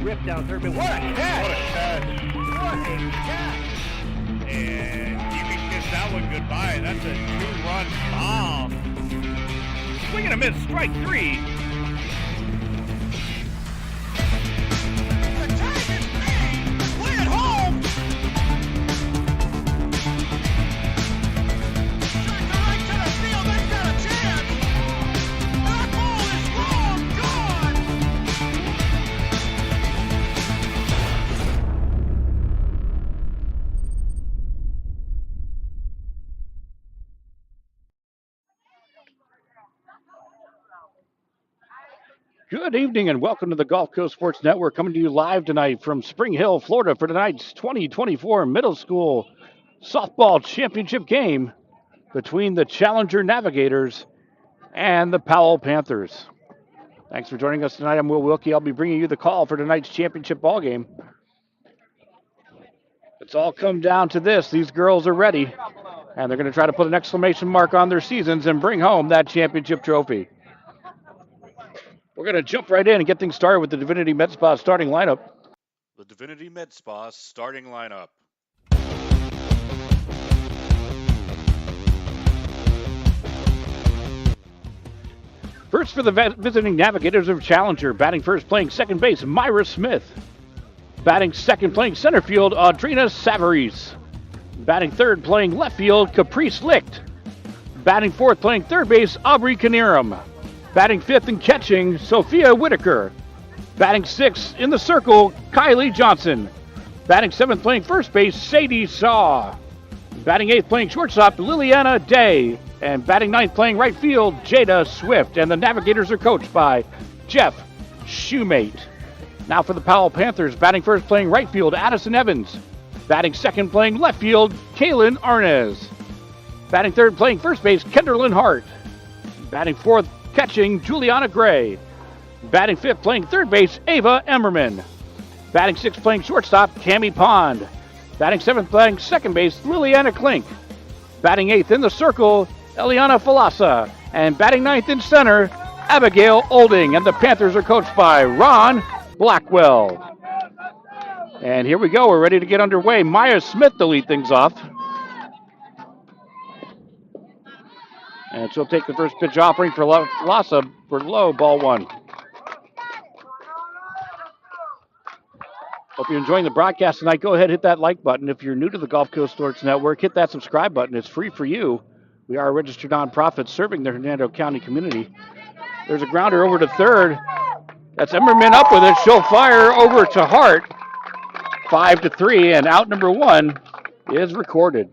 Rip down third, but what a catch! What a catch! What a catch! And you can kiss that one goodbye. That's a 2-run bomb. Swing and a miss, strike 3. The tag is made. Play it home. Shot to right center field. That's got a chance. That ball is long gone. Good evening and welcome to the Gulf Coast Sports Network, coming to you live tonight from Spring Hill, Florida for tonight's 2024 Middle School Softball Championship game between the Challenger Navigators and the Powell Panthers. Thanks for joining us tonight. I'm Will Wilkie. I'll be bringing you the call for tonight's championship ball game. It's all come down to this. These girls are ready, and they're going to try to put an exclamation mark on their seasons and bring home that championship trophy. We're going to jump right in and get things started with the Divinity Med Spa starting lineup. The Divinity Med Spa starting lineup. First for the visiting Navigators of Challenger, batting first, playing second base, Myra Smith. Batting second, playing center field, Audrina Savaris. Batting third, playing left field, Caprice Licht. Batting fourth, playing third base, Aubrey Knierim. Batting fifth and catching, Sophia Whitaker. Batting sixth in the circle, Kylie Johnson. Batting seventh, playing first base, Sadie Saw. Batting eighth, playing shortstop, Liliana Day. And batting ninth, playing right field, Jada Swift. And the Navigators are coached by Jeff Shoemate. Now for the Powell Panthers, batting first, playing right field, Addison Evans. Batting second, playing left field, Kaylin Arnaz. Batting third, playing first base, Kenderlyn Hart. Batting fourth, catching, Juliana Gray. Batting fifth, playing third base, Ava Emmerman. Batting sixth, playing shortstop, Cammie Pond. Batting seventh, playing second base, Liliana Klink. Batting eighth in the circle, Eliana Falasa. And batting ninth in center, Abigail Olding. And the Panthers are coached by Ron Blackwell. And here we go. We're ready to get underway. Maya Smith to lead things off. And she'll take the first pitch offering for Falasa for low, ball one. Hope you're enjoying the broadcast tonight. Go ahead, hit that like button. If you're new to the Gulf Coast Sports Network, hit that subscribe button. It's free for you. We are a registered nonprofit serving the Hernando County community. There's a grounder over to third. That's Emmerman up with it. She'll fire over to Hart. 5-3, and out number one is recorded.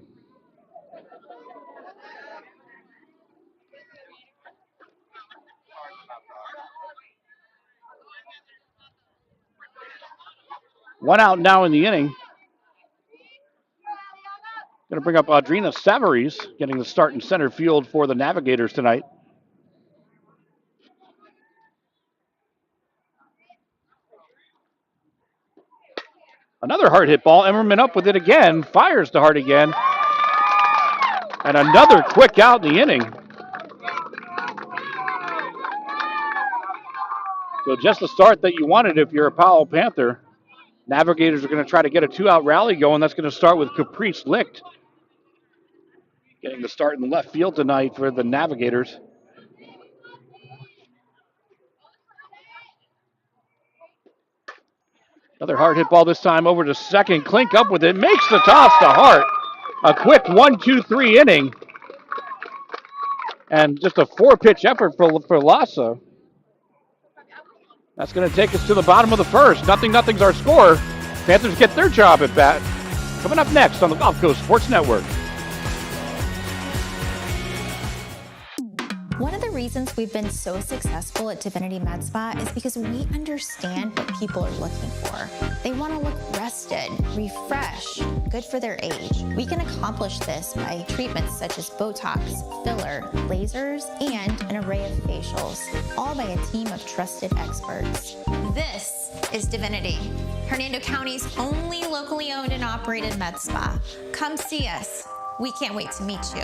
One out now in the inning. Going to bring up Audrina Savaris, getting the start in center field for the Navigators tonight. Another hard hit ball. Emmerman up with it again. Fires to Hart again. And another quick out in the inning. So just the start that you wanted if you're a Powell Panther. Navigators are going to try to get a two-out rally going. That's going to start with Caprice Licht getting the start in the left field tonight for the Navigators. Another hard hit ball this time over to second. Klink up with it. Makes the toss to Hart. A quick 1-2-3 inning. And just a four-pitch effort for Lassa. That's going to take us to the bottom of the first. Nothing's our score. Panthers get their job at bat. Coming up next on the Gulf Coast Sports Network. One of the reasons we've been so successful at Divinity Med Spa is because we understand what people are looking for. They want to look rested, refreshed, good for their age. We can accomplish this by treatments such as Botox, filler, lasers, and an array of facials, all by a team of trusted experts. This is Divinity, Hernando County's only locally owned and operated med spa. Come see us. We can't wait to meet you.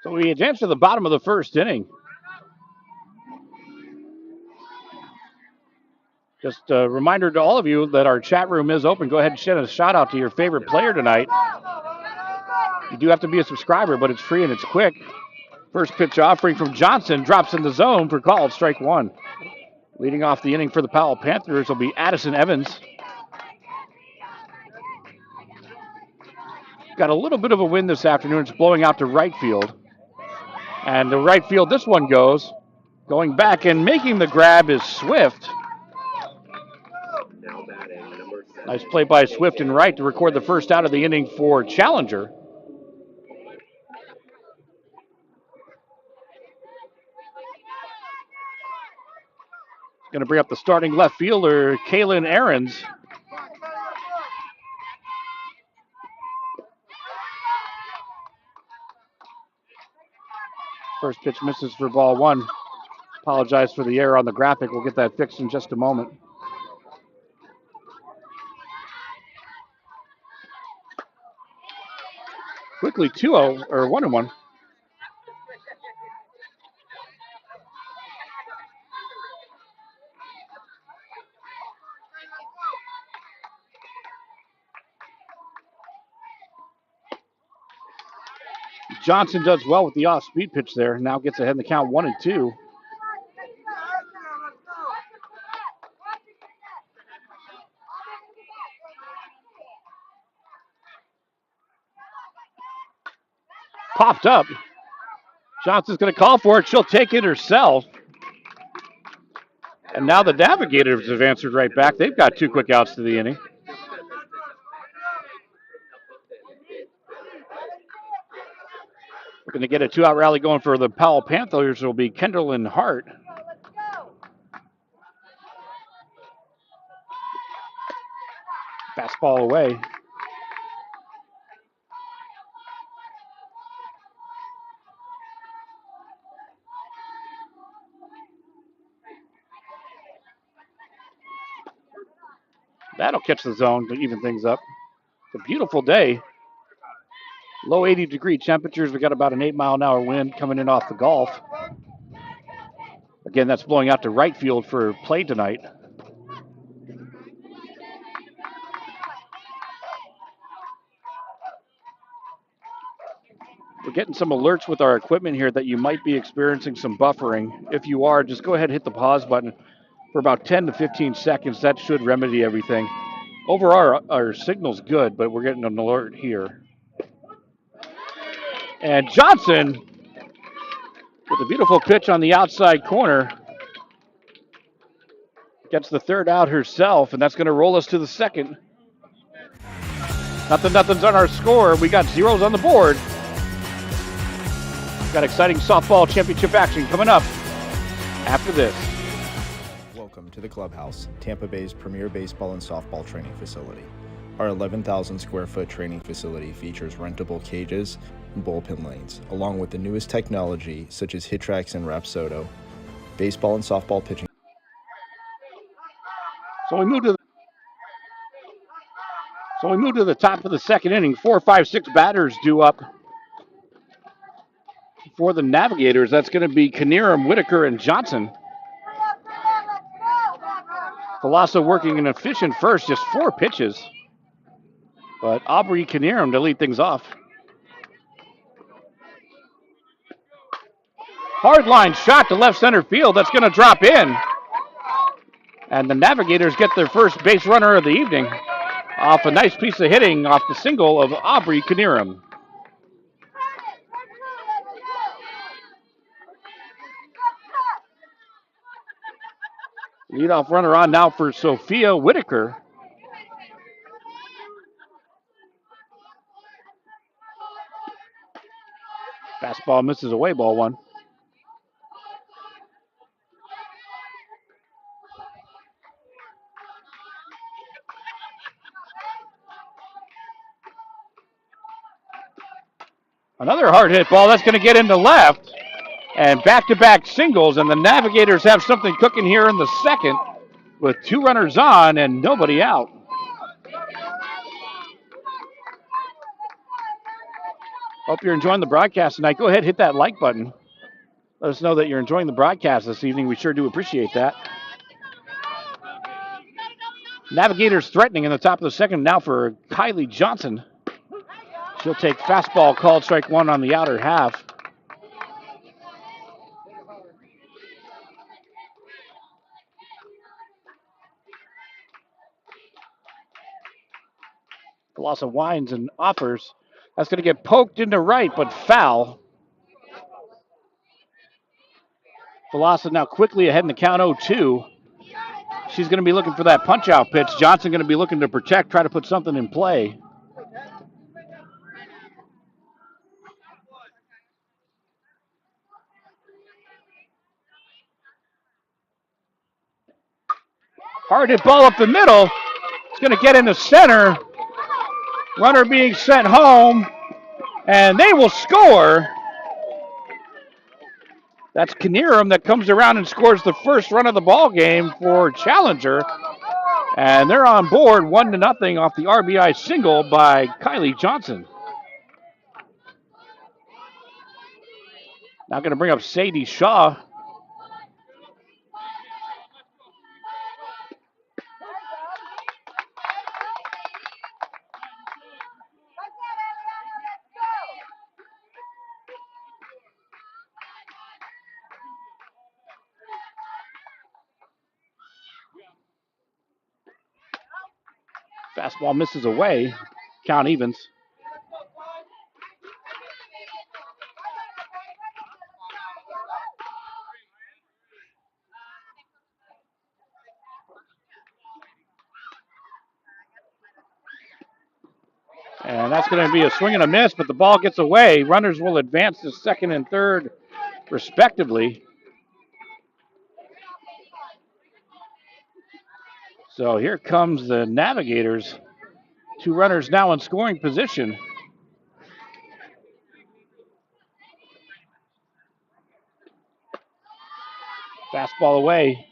So we advance to the bottom of the first inning. Just a reminder to all of you that our chat room is open. Go ahead and send a shout out to your favorite player tonight. You do have to be a subscriber, but it's free and it's quick. First pitch offering from Johnson drops in the zone for called strike one. Leading off the inning for the Powell Panthers will be Addison Evans. Got a little bit of a wind this afternoon. It's blowing out to right field. And to right field this one goes. Going back and making the grab is Swift. Nice play by Swift and right to record the first out of the inning for Challenger. Going to bring up the starting left fielder, Kaylin Ahrens. First pitch misses for ball one. Apologize for the error on the graphic. We'll get that fixed in just a moment. Quickly 2-0 or 1-1. Johnson does well with the off-speed pitch there. Now gets ahead in the count 1-2. Popped up. Johnson's going to call for it. She'll take it herself. And now the Navigators have answered right back. They've got two quick outs to the inning. We're going to get a two-out rally going for the Powell Panthers. It will be Kendall Hart. Fastball away. That'll catch the zone to even things up. It's a beautiful day. Low 80-degree temperatures. We got about an 8-mile-an-hour wind coming in off the Gulf. Again, that's blowing out to right field for play tonight. We're getting some alerts with our equipment here that you might be experiencing some buffering. If you are, just go ahead and hit the pause button for about 10 to 15 seconds. That should remedy everything. Overall, our signal's good, but we're getting an alert here. And Johnson with a beautiful pitch on the outside corner gets the third out herself, and that's going to roll us to the second. Nothing's on our score. We got zeros on the board. Got exciting softball championship action coming up after this. Welcome to the Clubhouse, Tampa Bay's premier baseball and softball training facility. Our 11,000 square foot training facility features rentable cages and bullpen lanes, along with the newest technology such as HitTrax and Rapsodo, baseball and softball pitching. So we move to the top of the second inning. 4, 5, 6 batters due up for the Navigators. That's going to be Knierim, Whitaker, and Johnson. Colosso working an efficient first, just 4 pitches. But Aubrey Knierim to lead things off. Hard line shot to left center field. That's going to drop in. And the Navigators get their first base runner of the evening off a nice piece of hitting off the single of Aubrey Knierim. Leadoff runner on now for Sophia Whitaker. Fastball misses away, ball one. Another hard hit ball. That's going to get into left. And back-to-back singles, and the Navigators have something cooking here in the second with 2 runners on and nobody out. Hope you're enjoying the broadcast tonight. Go ahead, hit that like button. Let us know that you're enjoying the broadcast this evening. We sure do appreciate that. Navigators threatening in the top of the second now for Kylie Johnson. She'll take fastball called strike one on the outer half. Palasa winds and offers. That's going to get poked into right, but foul. Palasa now quickly ahead in the count 0-2. She's going to be looking for that punch-out pitch. Johnson going to be looking to protect, try to put something in play. Hard hit ball up the middle. It's going to get into center. Runner being sent home, and they will score. That's Knierim that comes around and scores the first run of the ball game for Challenger. And they're on board 1-0 off the RBI single by Kylie Johnson. Now going to bring up Sadie Shaw. Fastball misses away. Count evens. And that's going to be a swing and a miss, but the ball gets away. Runners will advance to second and third, respectively. So here comes the Navigators. Two runners now in scoring position. Fastball away.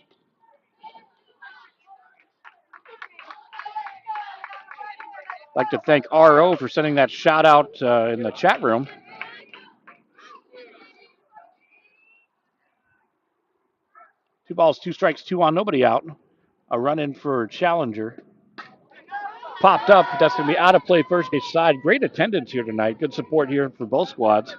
I'd like to thank RO for sending that shout out in the chat room. Two balls, two strikes, two on, nobody out. A run in for Challenger. Popped up. That's going to be out of play first base side. Great attendance here tonight. Good support here for both squads.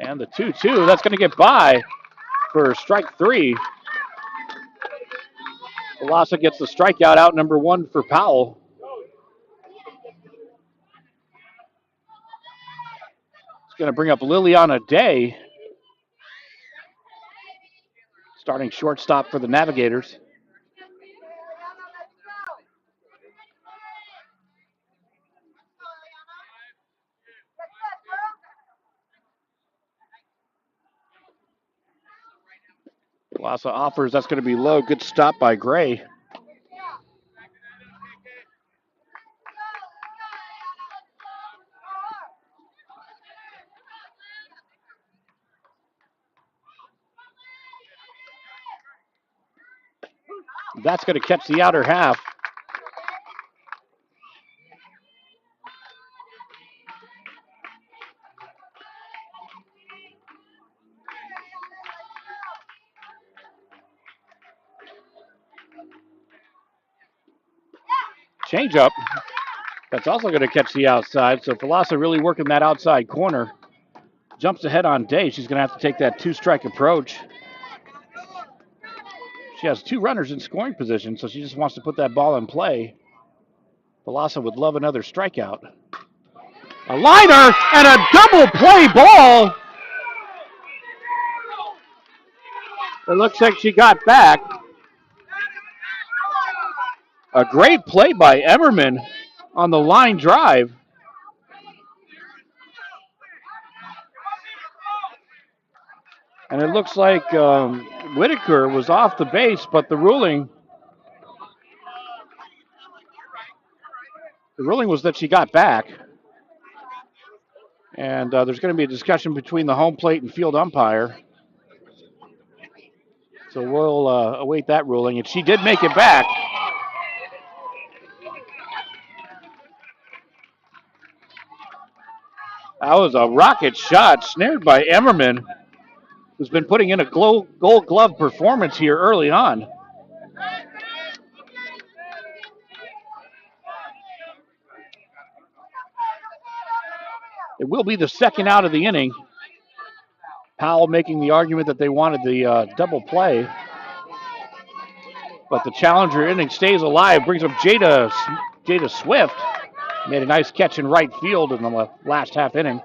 And the 2-2, that's going to get by for strike three. Palasa gets the strikeout, out number one for Powell. It's going to bring up Liliana Day, starting shortstop for the Navigators. Palasa offers, that's going to be low. Good stop by Gray. That's going to catch the outer half. Changeup. That's also going to catch the outside. So Palasa really working that outside corner. Jumps ahead on Day. She's going to have to take that two-strike approach. She has two runners in scoring position, so she just wants to put that ball in play. Palasa would love another strikeout. A liner and a double play ball. It looks like she got back. A great play by Emmerman on the line drive. And it looks like Whitaker was off the base, but the ruling was that she got back. And there's going to be a discussion between the home plate and field umpire. So we'll await that ruling. And she did make it back. That was a rocket shot snared by Emmerman, who's been putting in a gold glove performance here early on. It will be the second out of the inning. Powell making the argument that they wanted the double play. But the challenger inning stays alive, brings up Jada Swift. Made a nice catch in right field in the last half inning.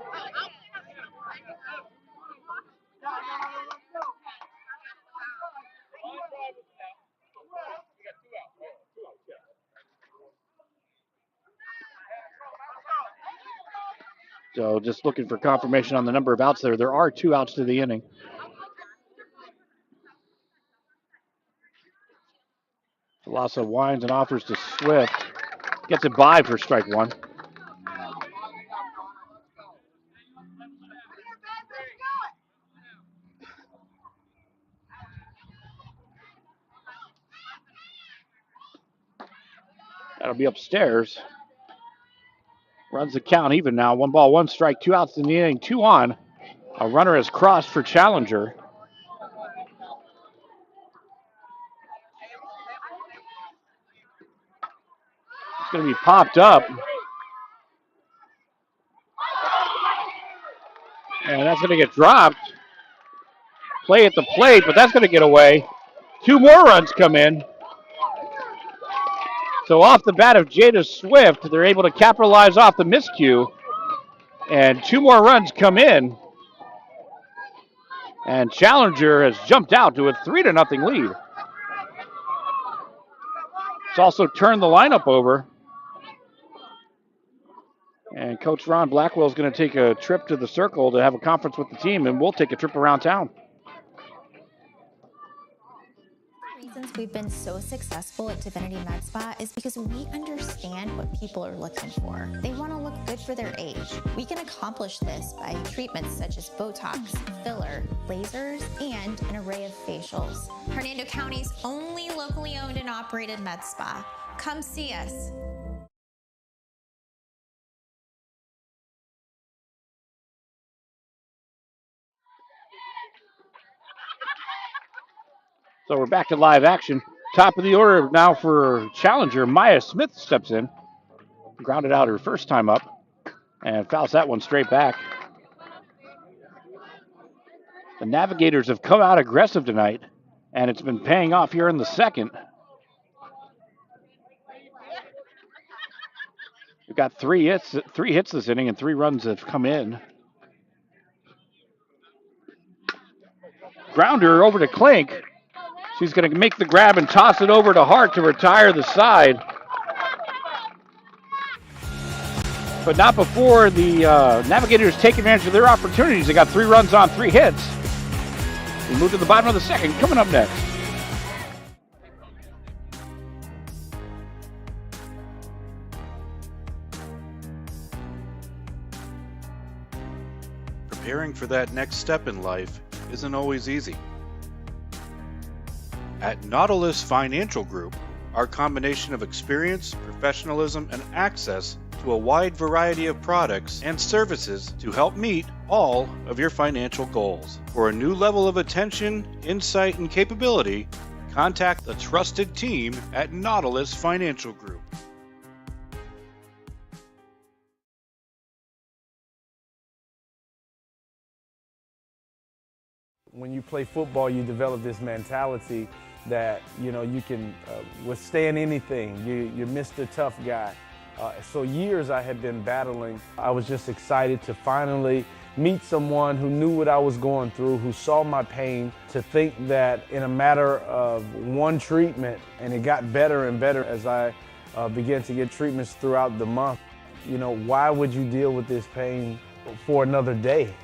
So just looking for confirmation on the number of outs there. There are 2 outs to the inning. Velasa winds and offers to Swift. Gets it by for strike 1. That'll be upstairs. Runs the count even now. 1 ball, 1 strike, 2 outs in the inning, 2 on. A runner has crossed for challenger. It's going to be popped up. And that's going to get dropped. Play at the plate, but that's going to get away. 2 more runs come in. So off the bat of Jada Swift, they're able to capitalize off the miscue. And 2 more runs come in. And challenger has jumped out to a 3-0 lead. It's also turned the lineup over. And Coach Ron Blackwell is going to take a trip to the circle to have a conference with the team, and we'll take a trip around town. Reasons we've been so successful at Divinity Med Spa is because we understand what people are looking for. They want to look good for their age. We can accomplish this by treatments such as Botox, filler, lasers, and an array of facials. Hernando County's only locally owned and operated med spa. Come see us. So we're back to live action. Top of the order now for challenger. Maya Smith steps in. Grounded out her first time up. And fouls that one straight back. The Navigators have come out aggressive tonight. And it's been paying off here in the second. We've got 3 hits this inning, and 3 runs have come in. Grounder over to Klink. She's going to make the grab and toss it over to Hart to retire the side. But not before the Navigators take advantage of their opportunities. They got 3 runs on 3 hits. We move to the bottom of the second. Coming up next. Preparing for that next step in life isn't always easy. At Nautilus Financial Group, our combination of experience, professionalism, and access to a wide variety of products and services to help meet all of your financial goals. For a new level of attention, insight, and capability, contact the trusted team at Nautilus Financial Group. When you play football, you develop this mentality that, you know, you can withstand anything. You're Mr. Tough Guy. So years I had been battling. I was just excited to finally meet someone who knew what I was going through, who saw my pain, to think that in a matter of 1 treatment, and it got better and better as I began to get treatments throughout the month. You know, why would you deal with this pain for another day?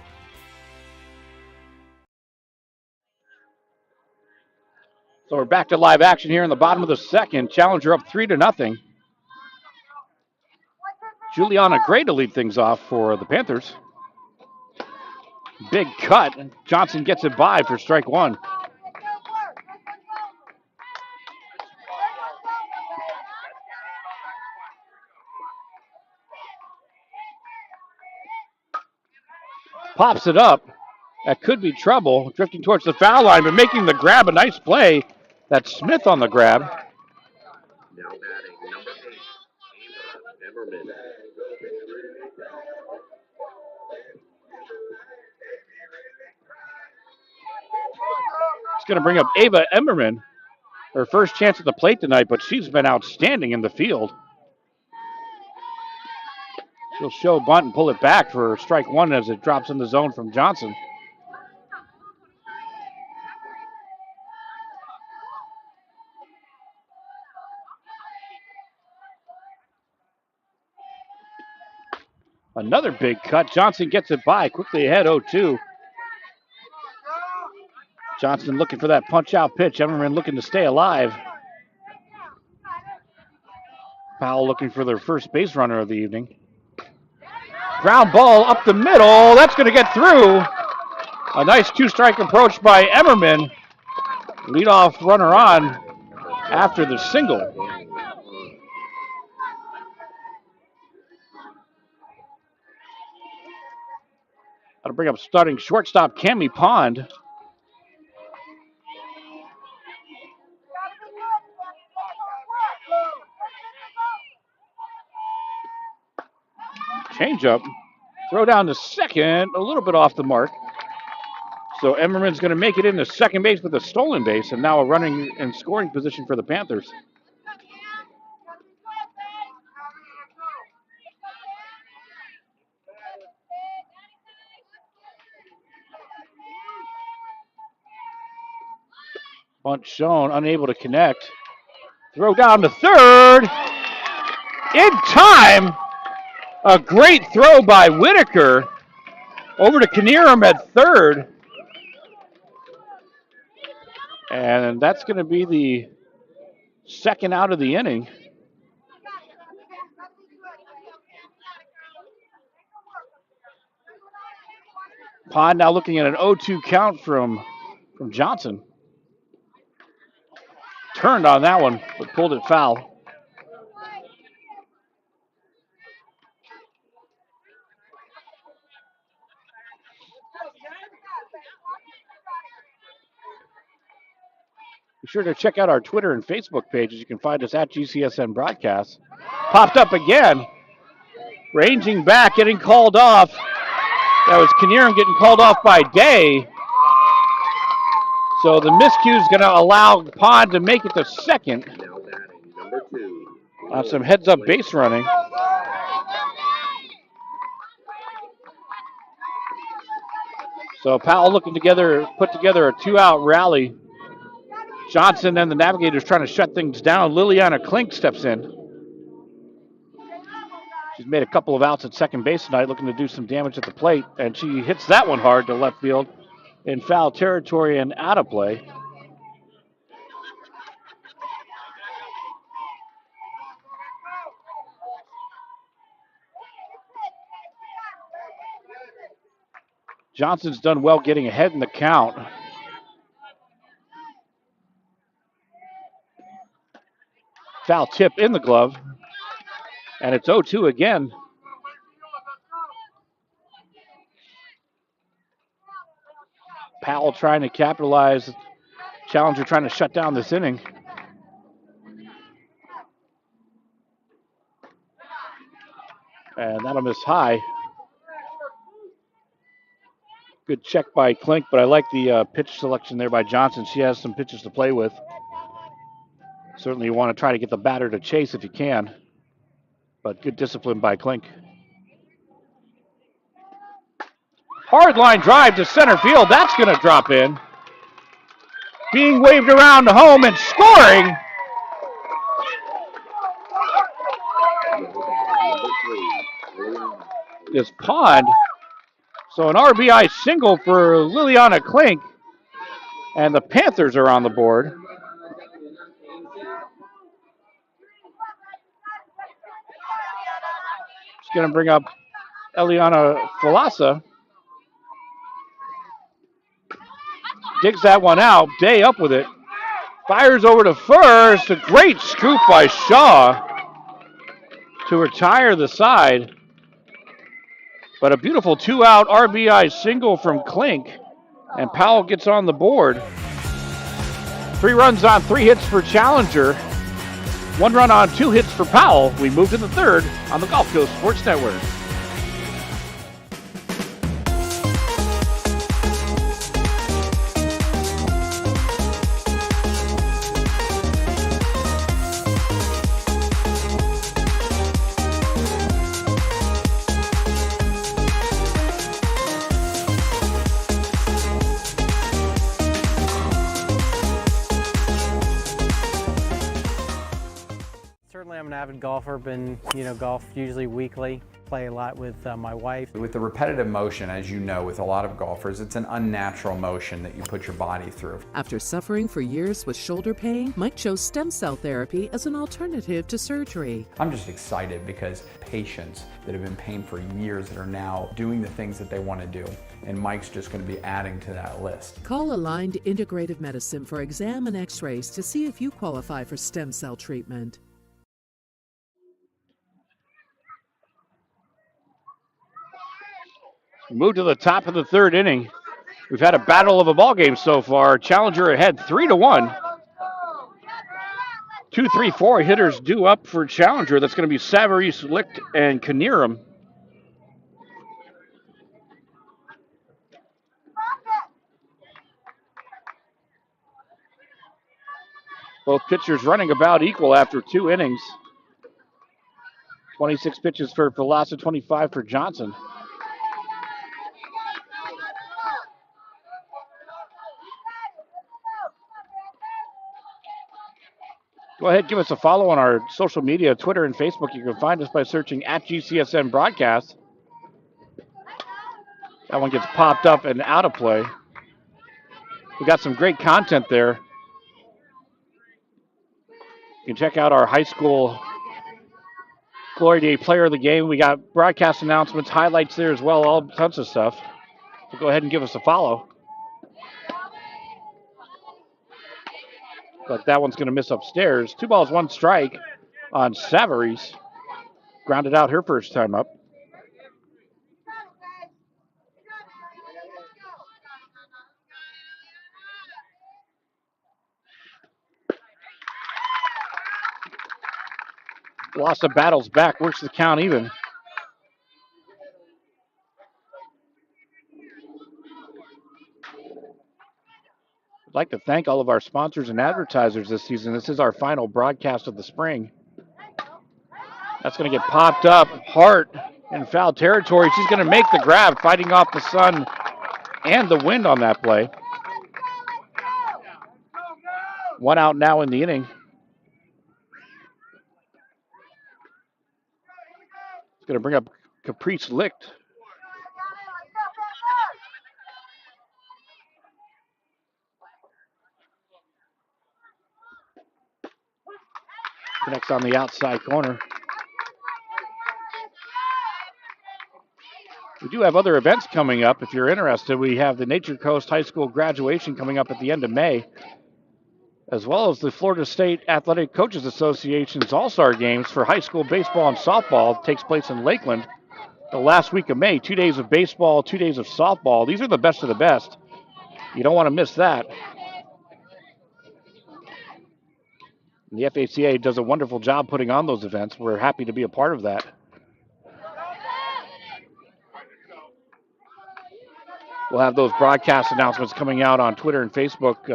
So we're back to live action here in the bottom of the second. Challenger up 3-0. Juliana Gray to lead things off for the Panthers. Big cut. Johnson gets it by for strike one. Pops it up. That could be trouble. Drifting towards the foul line, but making the grab. A nice play. That's Smith on the grab. Now batting number 8, Emmerman. It's going to bring up Ava Emmerman. Her first chance at the plate tonight, but she's been outstanding in the field. She'll show bunt and pull it back for strike one as it drops in the zone from Johnson. Another big cut. Johnson gets it by. Quickly ahead, 0-2. Johnson looking for that punch-out pitch. Emmerman looking to stay alive. Powell looking for their first base runner of the evening. Ground ball up the middle. That's going to get through. A nice two-strike approach by Emmerman. Leadoff runner on after the single. That'll bring up starting shortstop Cammie Pond. Changeup. Throw down to second, a little bit off the mark. So Emmerman's going to make it into second base with a stolen base, and now a running and scoring position for the Panthers. Bunt shown, unable to connect. Throw down to third. In time. A great throw by Whitaker. Over to Knierim at third. And that's going to be the second out of the inning. Pond now looking at an 0-2 count from Johnson. Turned on that one, but pulled it foul. Be sure to check out our Twitter and Facebook pages. You can find us at GCSN Broadcast. Popped up again. Ranging back, getting called off. That was Knierim getting called off by Day. So the miscue is going to allow Pond to make it to second. Now batting number 2. On some heads-up base running. So Powell looking together, put together a two-out rally. Johnson and the Navigators trying to shut things down. Liliana Klink steps in. She's made a couple of outs at second base tonight, looking to do some damage at the plate, and she hits that one hard to left field in foul territory and out of play. Johnson's done well getting ahead in the count. Foul tip in the glove. And it's 0-2 again. Powell trying to capitalize. Challenger trying to shut down this inning. And that'll miss high. Good check by Klink, but I like the pitch selection there by Johnson. She has some pitches to play with. Certainly you want to try to get the batter to chase if you can. But good discipline by Klink. Hard line drive to center field. That's going to drop in. Being waved around to home and scoring. Is Pond. So an RBI single for Liliana Klink. And the Panthers are on the board. It's going to bring up Eliana Falasa. digs that one out. Day up with it. Fires over to first. A great scoop by Shaw to retire the side. But a beautiful 2-out RBI single from Klink. And Powell gets on the board. 3 runs on 3 hits for Challenger. 1 run on 2 hits for Powell. We move to the third on the Gulf Coast Sports Network. Certainly, I'm an avid golfer. Been, golf usually weekly. Play a lot with my wife. With the repetitive motion, as you know, with a lot of golfers, it's an unnatural motion that you put your body through. After suffering for years with shoulder pain, Mike chose stem cell therapy as an alternative to surgery. I'm just excited because patients that have been in pain for years that are now doing the things that they want to do, and Mike's just going to be adding to that list. Call Aligned Integrative Medicine for exam and x-rays to see if you qualify for stem cell treatment. Move to the top of the third inning. We've had a battle of a ball game so far. Challenger ahead 3-1. 2, 3, 4 hitters due up for Challenger. That's going to be Savarese, Licht, and Knierim. Both pitchers running about equal after 2 innings. 26 pitches for Velasa, 25 for Johnson. Go ahead, give us a follow on our social media, Twitter and Facebook. You can find us by searching at GCSN Broadcast. That one gets popped up and out of play. We got some great content there. You can check out our high school Glory Day Player of the Game. We got broadcast announcements, highlights there as well, all tons of stuff. So go ahead and give us a follow. But that one's going to miss upstairs. 2 balls, 1 strike on Savarese. Grounded out her first time up. Velasa battles back, works the count even. I'd like to thank all of our sponsors and advertisers this season. This is our final broadcast of the spring. That's going to get popped up. Hart in foul territory. She's going to make the grab, fighting off the sun and the wind on that play. 1 out now in the inning. It's going to bring up Caprice Licht. Connects on the outside corner. We do have other events coming up. If you're interested, we have the Nature Coast High School graduation coming up at the end of May, as well as the Florida State Athletic Coaches Association's All-Star Games for high school baseball and softball. It takes place in Lakeland the last week of May. 2 days of baseball, 2 days of softball. These are the best of the best. You don't want to miss that. And the FHCA does a wonderful job putting on those events. We're happy to be a part of that. We'll have those broadcast announcements coming out on Twitter and Facebook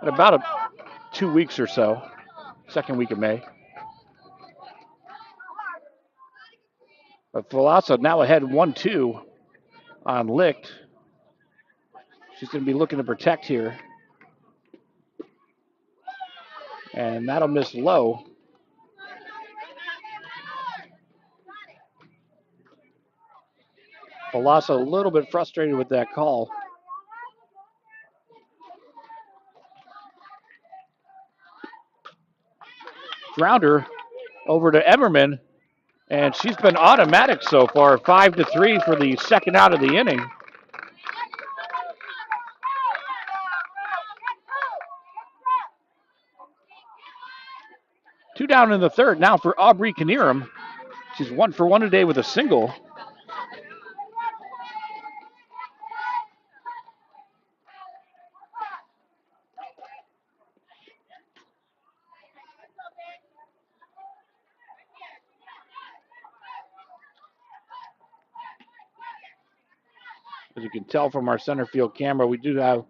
in about 2 weeks or so, second week of May. But Velasa now ahead 1-2 on Licht. She's going to be looking to protect here. And that'll miss low. Velasa a little bit frustrated with that call. Grounder over to Emmerman, and she's been automatic so far, 5-3 for the second out of the inning. Two down in the third now for Aubrey Knierim. She's 1 for 1 today with a single. As you can tell from our center field camera, we do have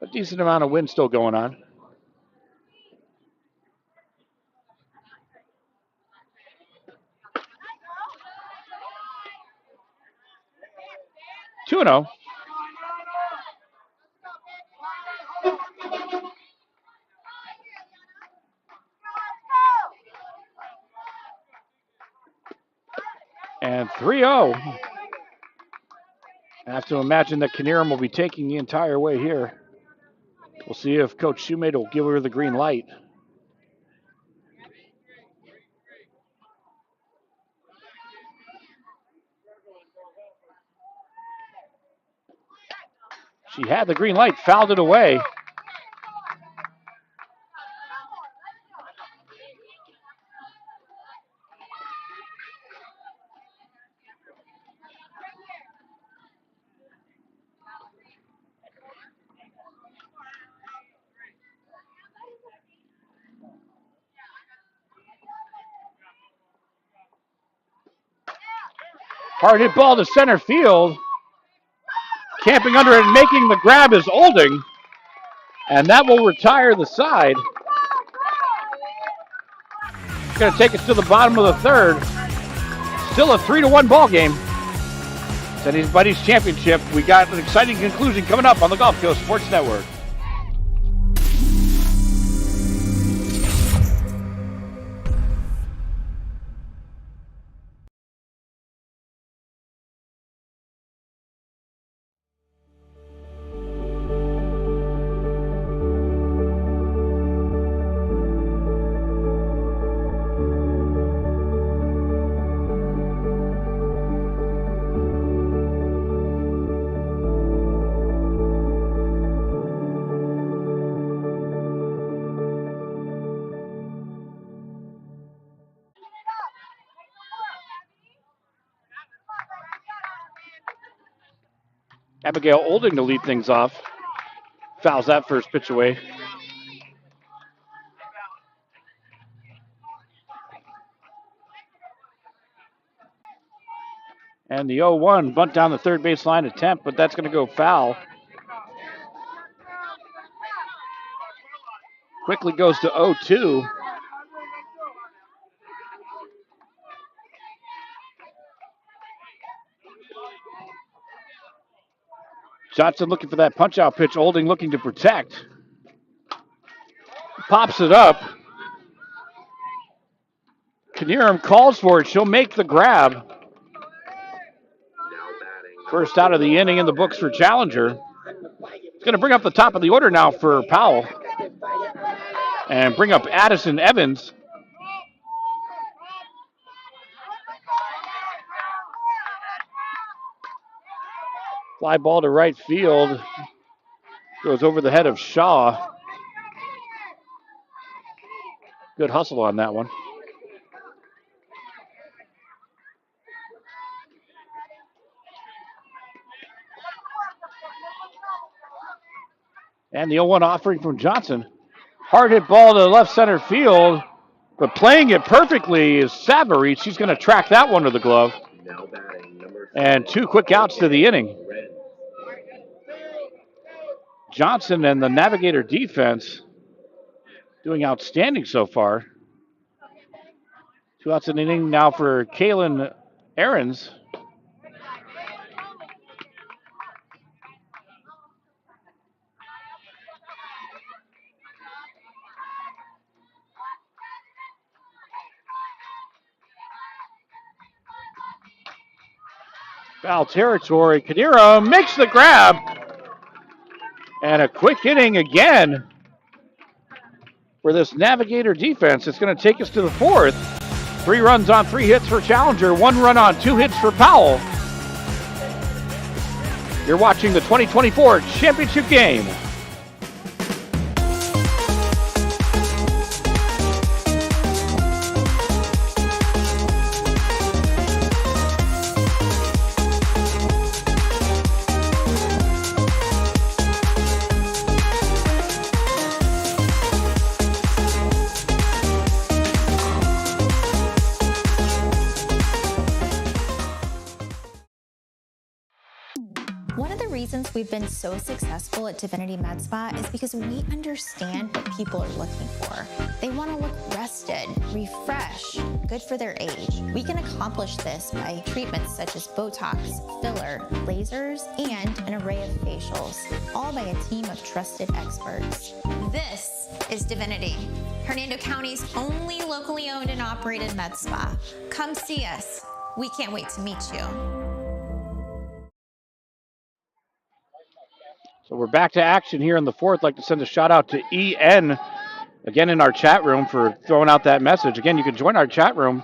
a decent amount of wind still going on. Two and 0. And 3-0. I have to imagine that Knierim will be taking the entire way here. We'll see if Coach Shoemate will give her the green light. She had the green light, fouled it away. Hard hit ball to center field. Camping under it and making the grab is Olding. And that will retire the side. It's going to take us to the bottom of the third. Still a 3-1 ball game. City's Buddies Championship. We got an exciting conclusion coming up on the Gulf Coast Sports Network. Abigail Olding to lead things off. Fouls that first pitch away. And the 0-1 bunt down the third baseline attempt, but that's going to go foul. Quickly goes to 0-2. Johnson looking for that punch-out pitch. Olding looking to protect. Pops it up. Knierim calls for it. She'll make the grab. First out of the inning in the books for Challenger. It's going to bring up the top of the order now for Powell. And bring up Addison Evans. Fly ball to right field. Goes over the head of Shaw. Good hustle on that one. And the 0-1 offering from Johnson. Hard hit ball to left center field. But playing it perfectly is Savarese. She's going to track that one to the glove. And 2 quick outs to the inning. Johnson and the Navigator defense doing outstanding so far. 2 outs in the inning now for Kaylin Ahrens. Foul territory. Knierim makes the grab. And a quick inning again for this Navigator defense. It's going to take us to the fourth. 3 runs on 3 hits for Challenger. 1 run on 2 hits for Powell. You're watching the 2024 championship game. One of the reasons we've been so successful at Divinity Med Spa is because we understand what people are looking for. They want to look rested, refreshed, good for their age. We can accomplish this by treatments such as Botox, filler, lasers, and an array of facials, all by a team of trusted experts. This is Divinity, Hernando County's only locally owned and operated med spa. Come see us. We can't wait to meet you. So we're back to action here in the fourth. I'd like to send a shout out to EN again in our chat room for throwing out that message. Again, you can join our chat room.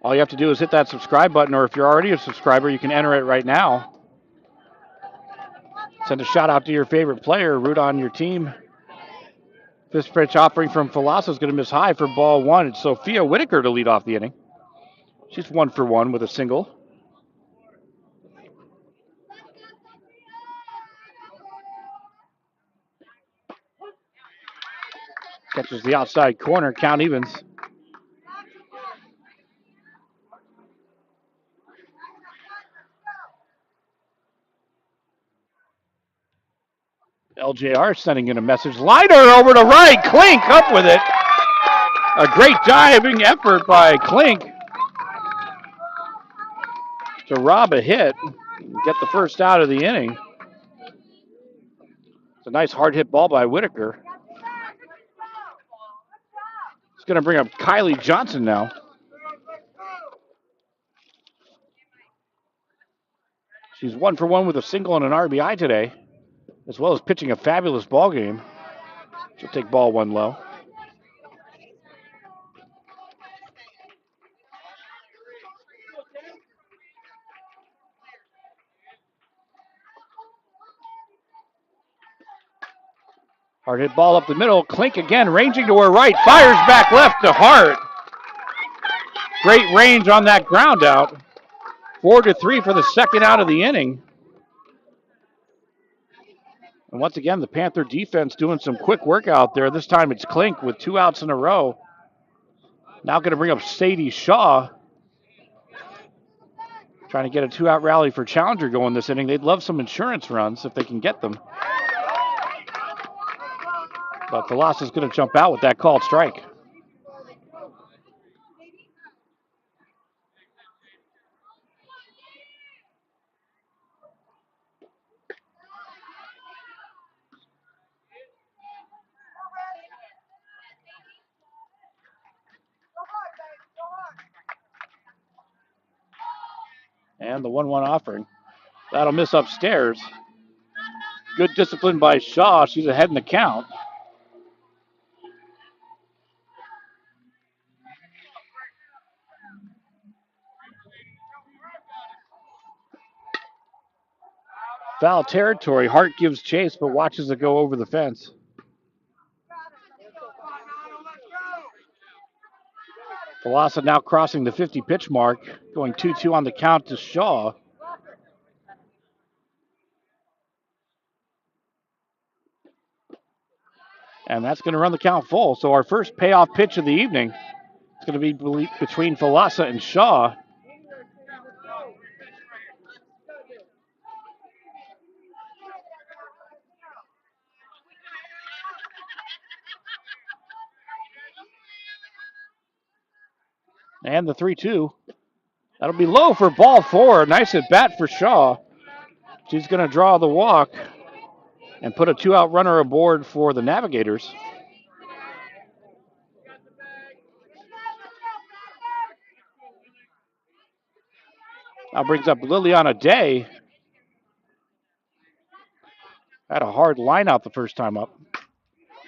All you have to do is hit that subscribe button, or if you're already a subscriber, you can enter it right now. Send a shout out to your favorite player, root on your team. Fifth pitch offering from Falasa is going to miss high for ball one. It's Sophia Whitaker to lead off the inning. She's 1 for 1 with a single. Catches the outside corner, count evens. LJR sending in a message. Liner over to right. Klink up with it. A great diving effort by Klink to rob a hit and get the first out of the inning. It's a nice hard hit ball by Whitaker. It's going to bring up Kylie Johnson now. She's 1 for 1 with a single and an RBI today, as well as pitching a fabulous ball game. She'll take ball one low. Hard hit ball up the middle. Klink again, ranging to her right. Fires back left to Hart. Great range on that ground out. 4-3 for the second out of the inning. And once again, the Panther defense doing some quick work out there. This time it's Klink with 2 outs in a row. Now going to bring up Sadie Shaw. Trying to get a 2-out rally for Challenger going this inning. They'd love some insurance runs if they can get them. But Velasquez is going to jump out with that called strike. And the 1-1 offering. That'll miss upstairs. Good discipline by Shaw. She's ahead in the count. Foul territory. Hart gives chase, but watches it go over the fence. Velasquez now crossing the 50 pitch mark, going 2-2 on the count to Shaw. And that's going to run the count full. So our first payoff pitch of the evening is going to be between Velasquez and Shaw. And the 3-2. That'll be low for ball 4. Nice at bat for Shaw. She's going to draw the walk and put a 2-out runner aboard for the Navigators. Now brings up Liliana Day. Had a hard line out the first time up.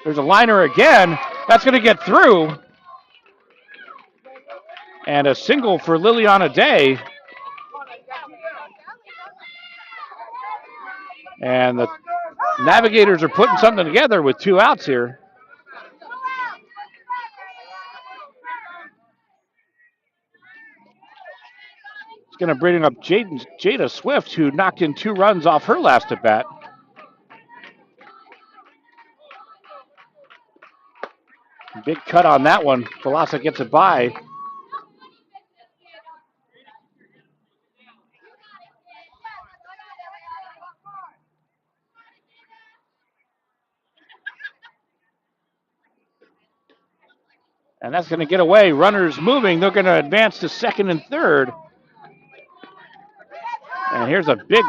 There's a liner again. That's going to get through. And a single for Liliana Day. And the Navigators are putting something together with 2 outs here. It's going to bring up Jada Swift, who knocked in 2 runs off her last at bat. Big cut on that one. Velasquez gets it by. And that's going to get away. Runners moving. They're going to advance to second and third. And here's a big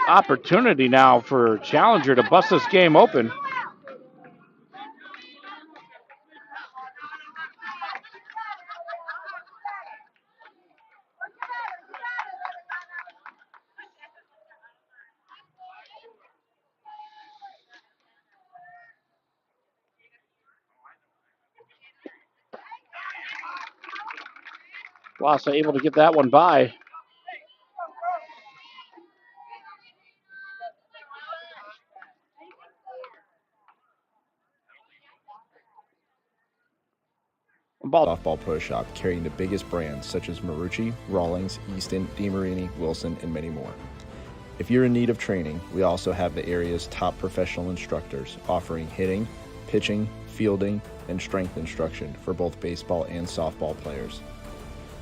opportunity now for Challenger to bust this game open. Glossa able to get that one by. Softball Pro Shop, carrying the biggest brands such as Marucci, Rawlings, Easton, DeMarini, Wilson, and many more. If you're in need of training, we also have the area's top professional instructors offering hitting, pitching, fielding, and strength instruction for both baseball and softball players.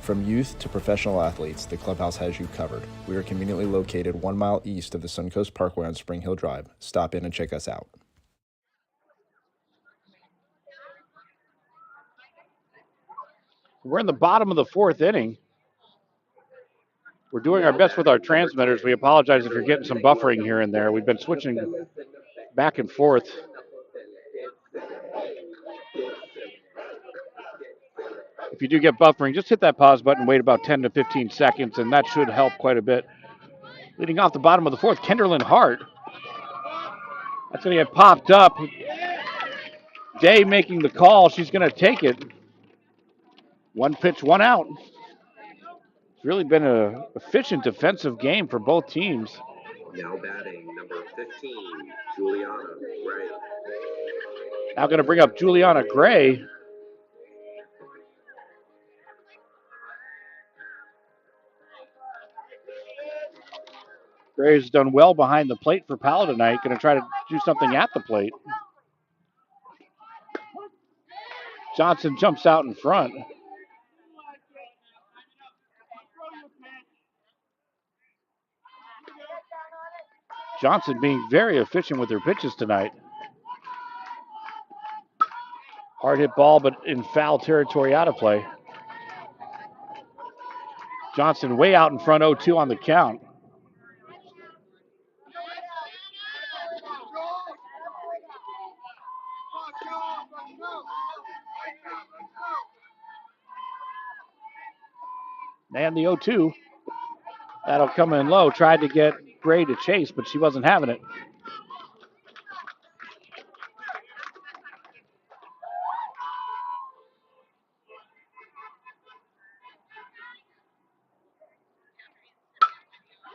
From youth to professional athletes, the clubhouse has you covered. We are conveniently located 1 mile east of the Suncoast Parkway on Spring Hill Drive. Stop in and check us out. We're in the bottom of the fourth inning. We're doing our best with our transmitters. We apologize if you're getting some buffering here and there. We've been switching back and forth. If you do get buffering, just hit that pause button, wait about 10 to 15 seconds, and that should help quite a bit. Leading off the bottom of the fourth, Kenderlyn Hart. That's going to get popped up. Day making the call. She's going to take it. One pitch, one out. It's really been an efficient defensive game for both teams. Now batting number 15, Juliana Gray. Now going to bring up Juliana Gray. Gray's done well behind the plate for Powell tonight. Going to try to do something at the plate. Johnson jumps out in front. Johnson being very efficient with her pitches tonight. Hard hit ball, but in foul territory, out of play. Johnson way out in front, 0-2 on the count. And the 0-2. That'll come in low. Tried to get Gray to chase, but she wasn't having it.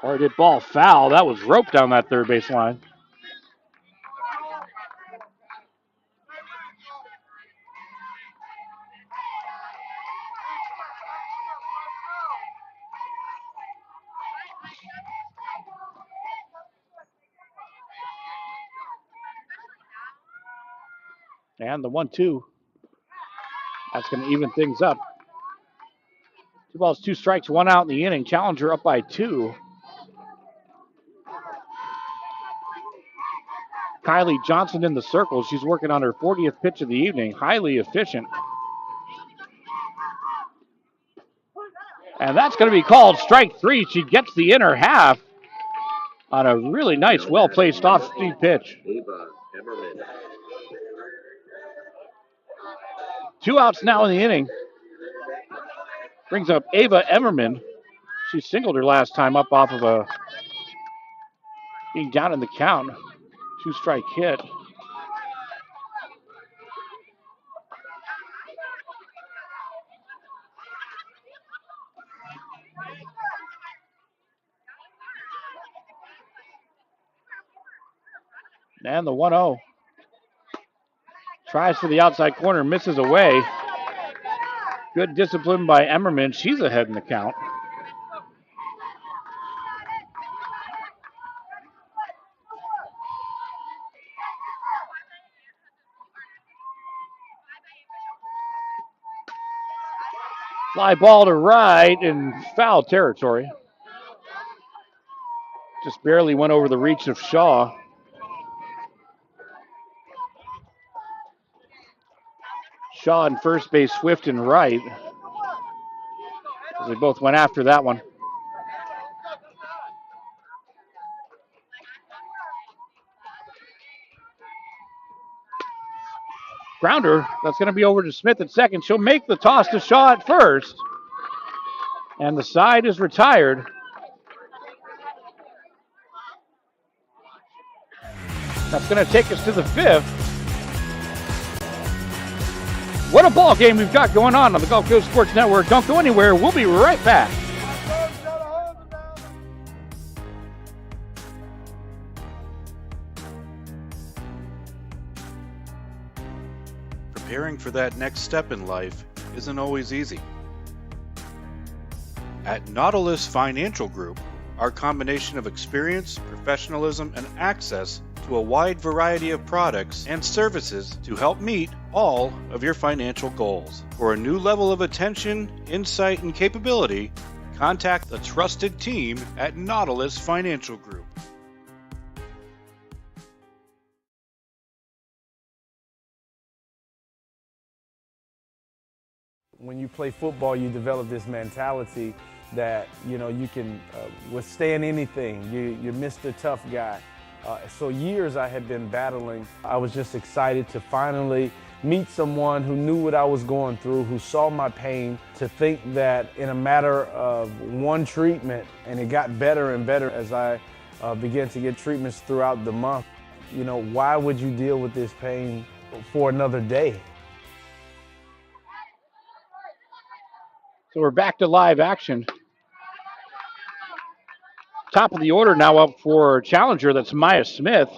Hard hit ball, foul. That was roped down that third base line. And the 1-2. That's going to even things up. 2 balls, 2 strikes, 1 out in the inning. Challenger up by 2. Kylie Johnson in the circle. She's working on her 40th pitch of the evening. Highly efficient. And that's going to be called strike 3. She gets the inner half on a really nice, well-placed off-speed pitch. 2 outs now in the inning. Brings up Ava Emmerman. She singled her last time up off of being down in the count. 2-strike hit. And the 1-0. Tries for the outside corner, misses away. Good discipline by Emmerman. She's ahead in the count. Fly ball to right in foul territory. Just barely went over the reach of Shaw. Shaw in first base, Swift in right. They both went after that one. Grounder, that's going to be over to Smith at second. She'll make the toss to Shaw at first. And the side is retired. That's going to take us to the fifth. What a ball game we've got going on the Gulf Coast Sports Network. Don't go anywhere. We'll be right back. Preparing for that next step in life isn't always easy. At Nautilus Financial Group, our combination of experience, professionalism, and access to a wide variety of products and services to help meet all of your financial goals. For a new level of attention, insight, and capability, contact the trusted team at Nautilus Financial Group. When you play football, you develop this mentality that, you can withstand anything. You're Mr. Tough Guy. So years I had been battling. I was just excited to finally meet someone who knew what I was going through, who saw my pain, to think that in a matter of one treatment, and it got better and better as I began to get treatments throughout the month. Why would you deal with this pain for another day? So we're back to live action. Top of the order now up for challenger. That's Maya Smith.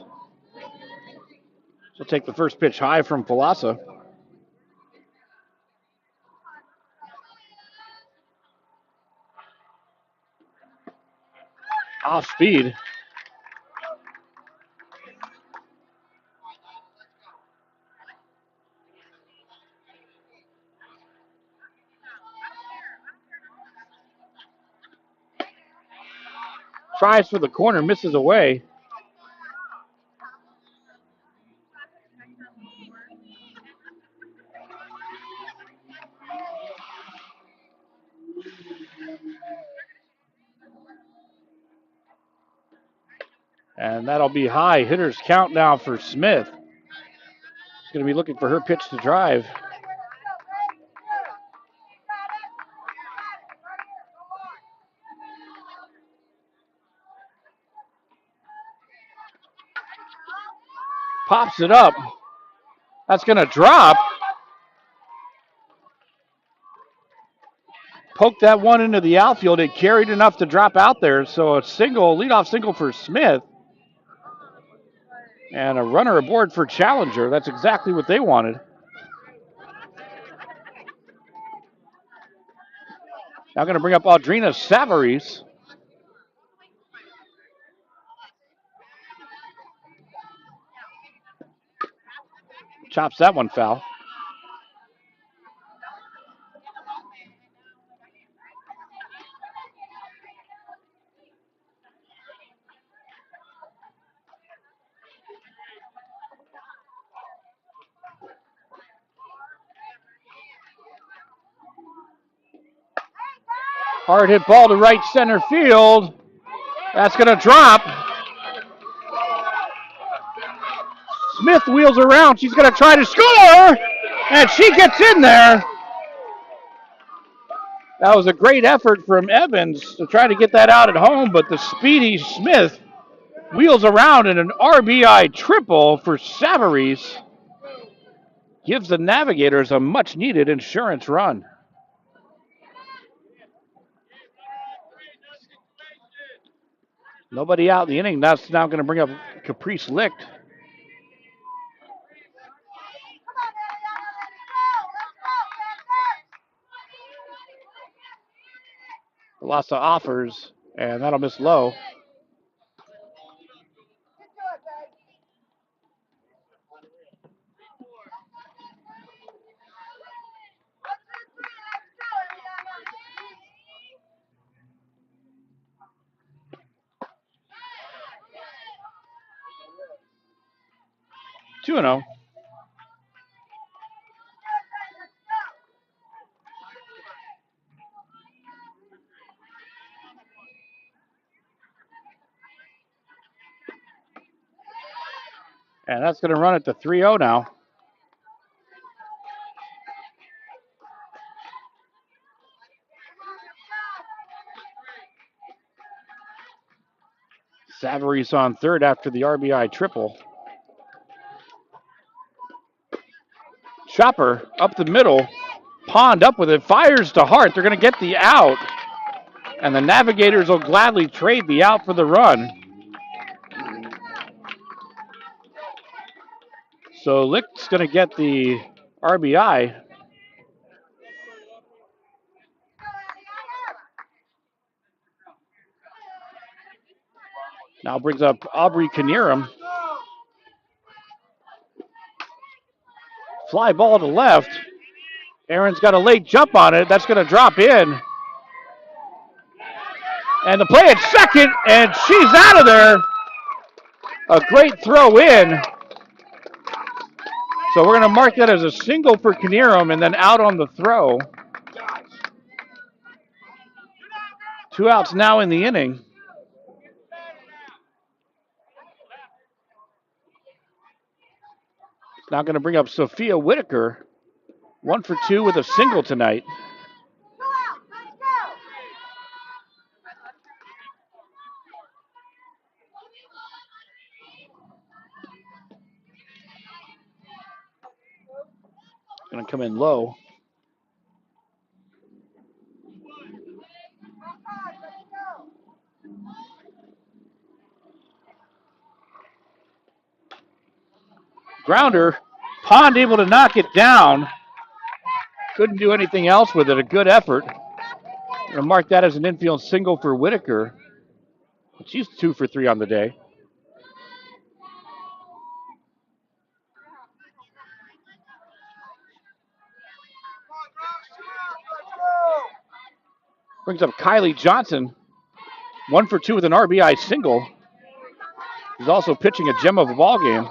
She'll take the first pitch high from Palasa. Off speed. Tries for the corner, misses away. And that'll be high. Hitter's count now for Smith. She's going to be looking for her pitch to drive. Pops it up. That's going to drop. Poked that one into the outfield. It carried enough to drop out there. So a single, leadoff single for Smith. And a runner aboard for challenger. That's exactly what they wanted. Now going to bring up Audrina Savaris. Chops that one foul. Hard hit ball to right center field. That's going to drop. Smith wheels around. She's going to try to score. And she gets in there. That was a great effort from Evans to try to get that out at home, but the speedy Smith wheels around in an RBI triple for Savaris. Gives the Navigators a much-needed insurance run. Nobody out in the inning. That's now going to bring up Caprice Licht. Velasa offers, and that'll miss low. Two 2-0. And that's going to run it to 3-0 now. Savarese on third after the RBI triple. Chopper up the middle. Pond up with it. Fires to Hart. They're going to get the out. And the Navigators will gladly trade the out for the run. So Licht's going to get the RBI. Now brings up Aubrey Knierim. Fly ball to left. Aaron's got a late jump on it. That's going to drop in. And the play at second, and she's out of there. A great throw in. So we're going to mark that as a single for Knierim and then out on the throw. 2 outs now in the inning. Now going to bring up Sophia Whitaker. 1 for 2 with a single tonight. Going to come in low. Grounder. Pond able to knock it down. Couldn't do anything else with it. A good effort. I'm going to mark that as an infield single for Whitaker. She's 2 for 3 on the day. Brings up Kylie Johnson. 1 for 2 with an RBI single. He's also pitching a gem of a ball game.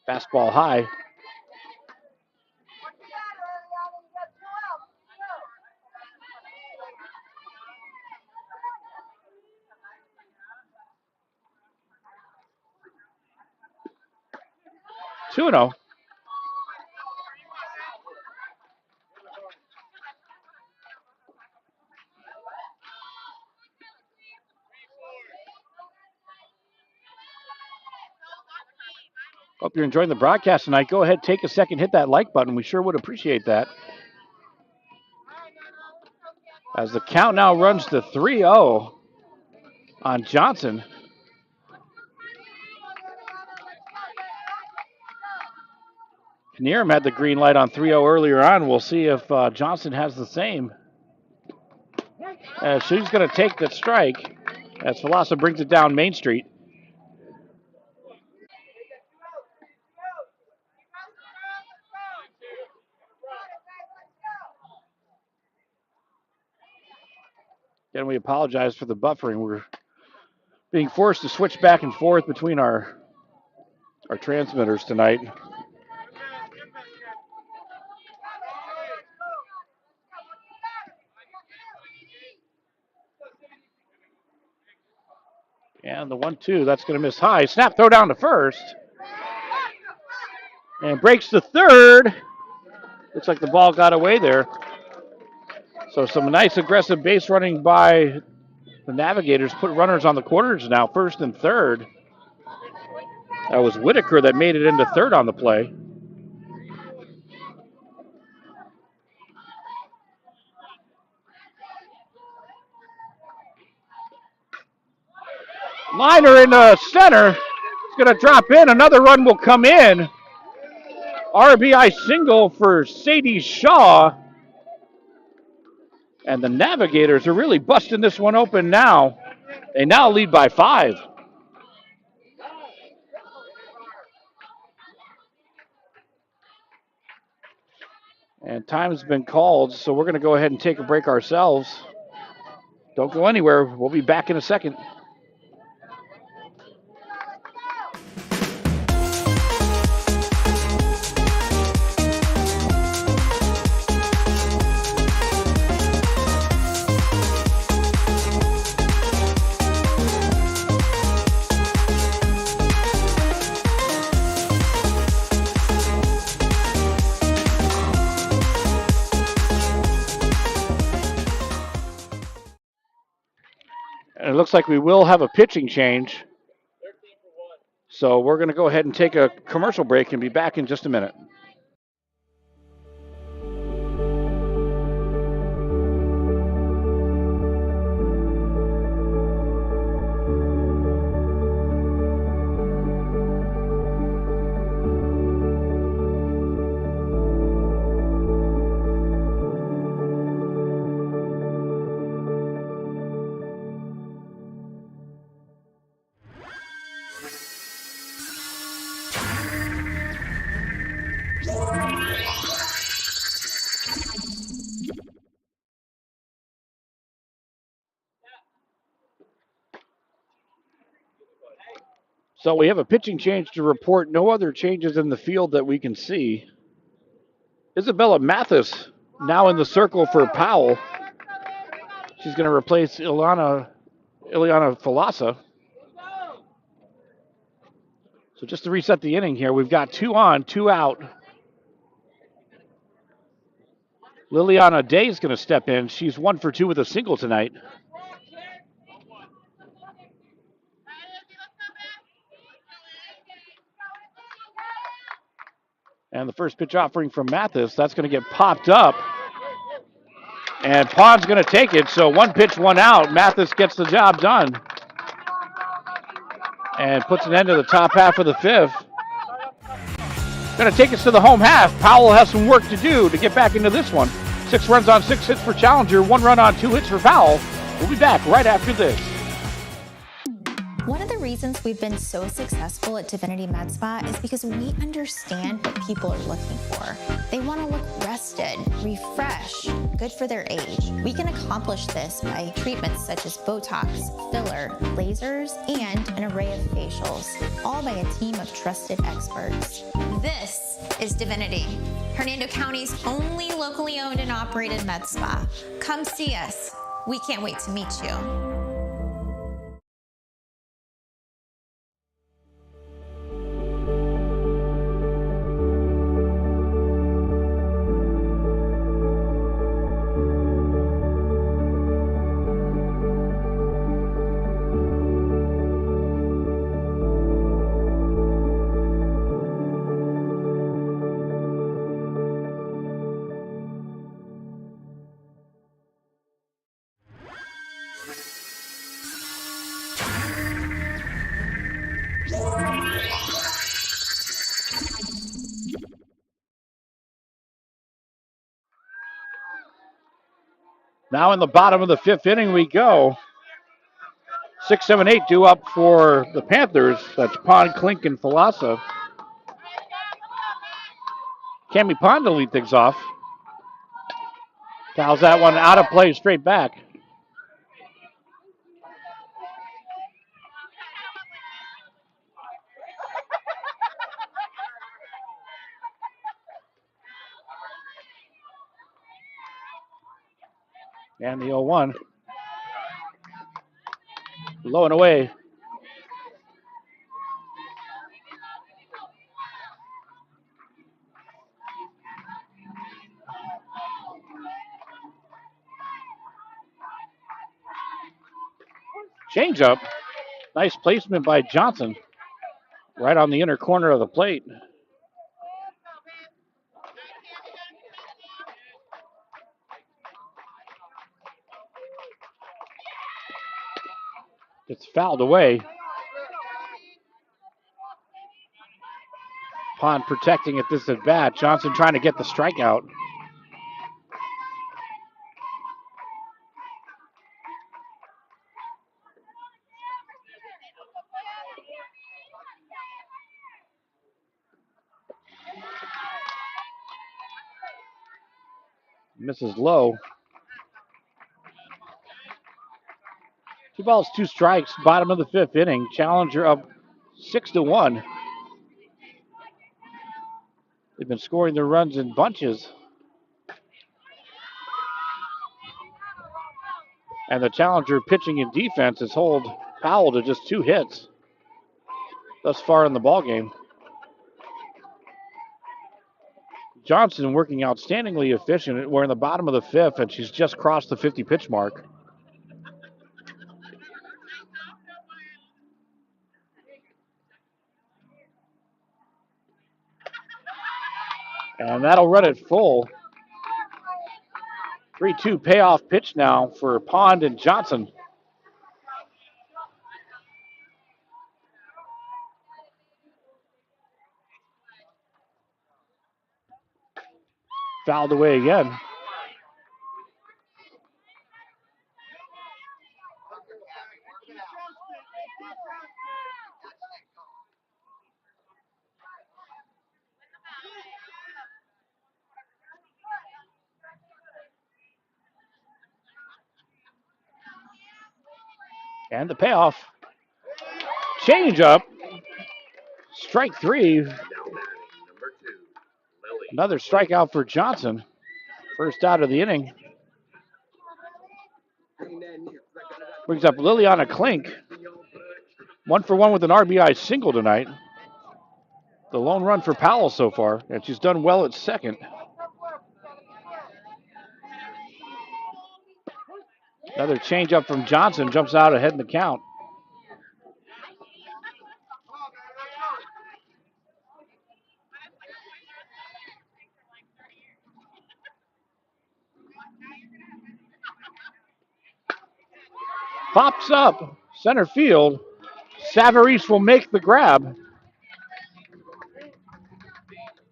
Fastball high. Two 2-0. Hope you're enjoying the broadcast tonight. Go ahead, take a second, hit that like button. We sure would appreciate that. As the count now runs to 3-0 on Johnson. Knierim had the green light on 3-0 earlier on. We'll see if Johnson has the same. She's going to take the strike as Falasa brings it down Main Street. Again, we apologize for the buffering. We're being forced to switch back and forth between our transmitters tonight. And the 1-2, that's going to miss high. Snap throw down to first. And breaks to third. Looks like the ball got away there. So some nice aggressive base running by the Navigators. Put runners on the corners now, first and third. That was Whitaker that made it into third on the play. Liner in the center. It's going to drop in. Another run will come in. RBI single for Sadie Shaw. And the Navigators are really busting this one open now. They now lead by 5. And time's been called, so we're going to go ahead and take a break ourselves. Don't go anywhere. We'll be back in a second. And it looks like we will have a pitching change. So we're going to go ahead and take a commercial break and be back in just a minute. So we have a pitching change to report. No other changes in the field that we can see. Isabella Mathis now in the circle for Powell. She's going to replace Ileana Falasa. So just to reset the inning here, we've got 2 on, 2 out. Liliana Day is going to step in. She's 1 for 2 with a single tonight. And the first pitch offering from Mathis, that's going to get popped up. And Pond's going to take it, so 1 pitch, 1 out. Mathis gets the job done. And puts an end to the top half of the 5th. Going to take us to the home half. Powell has some work to do to get back into this one. 6 runs on 6 hits for Challenger, 1 run on 2 hits for Powell. We'll be back right after this. One of the reasons we've been so successful at Divinity Med Spa is because we understand what people are looking for. They want to look rested, refreshed, good for their age. We can accomplish this by treatments such as Botox, filler, lasers, and an array of facials, all by a team of trusted experts. This is Divinity, Hernando County's only locally owned and operated med spa. Come see us. We can't wait to meet you. Now in the bottom of the 5th inning we go. 6, 7, 8 due up for the Panthers. That's Pond, Klink, and Falasa. Cami Pond to lead things off. Fouls that one out of play straight back. And the 0-1. Low and away. Change up. Nice placement by Johnson. Right on the inner corner of the plate. It's fouled away. Pond protecting at this at bat. Johnson trying to get the strikeout. Misses low. 2 balls, 2 strikes. Bottom of the 5th inning. Challenger up 6-1. They've been scoring their runs in bunches. And the Challenger pitching and defense has held Powell to just 2 hits thus far in the ballgame. Johnson working outstandingly efficient. We're in the bottom of the 5th, and she's just crossed the 50 pitch mark. And that'll run it full. 3-2 payoff pitch now for Pond and Johnson. Fouled away again. And the payoff. Change up. Strike 3. Another strikeout for Johnson. First out of the inning. Brings up Liliana Klink. 1-for-1 with an RBI single tonight. The lone run for Powell so far, and she's done well at second. Another changeup from Johnson, jumps out ahead in the count. Pops up, center field. Savarese will make the grab.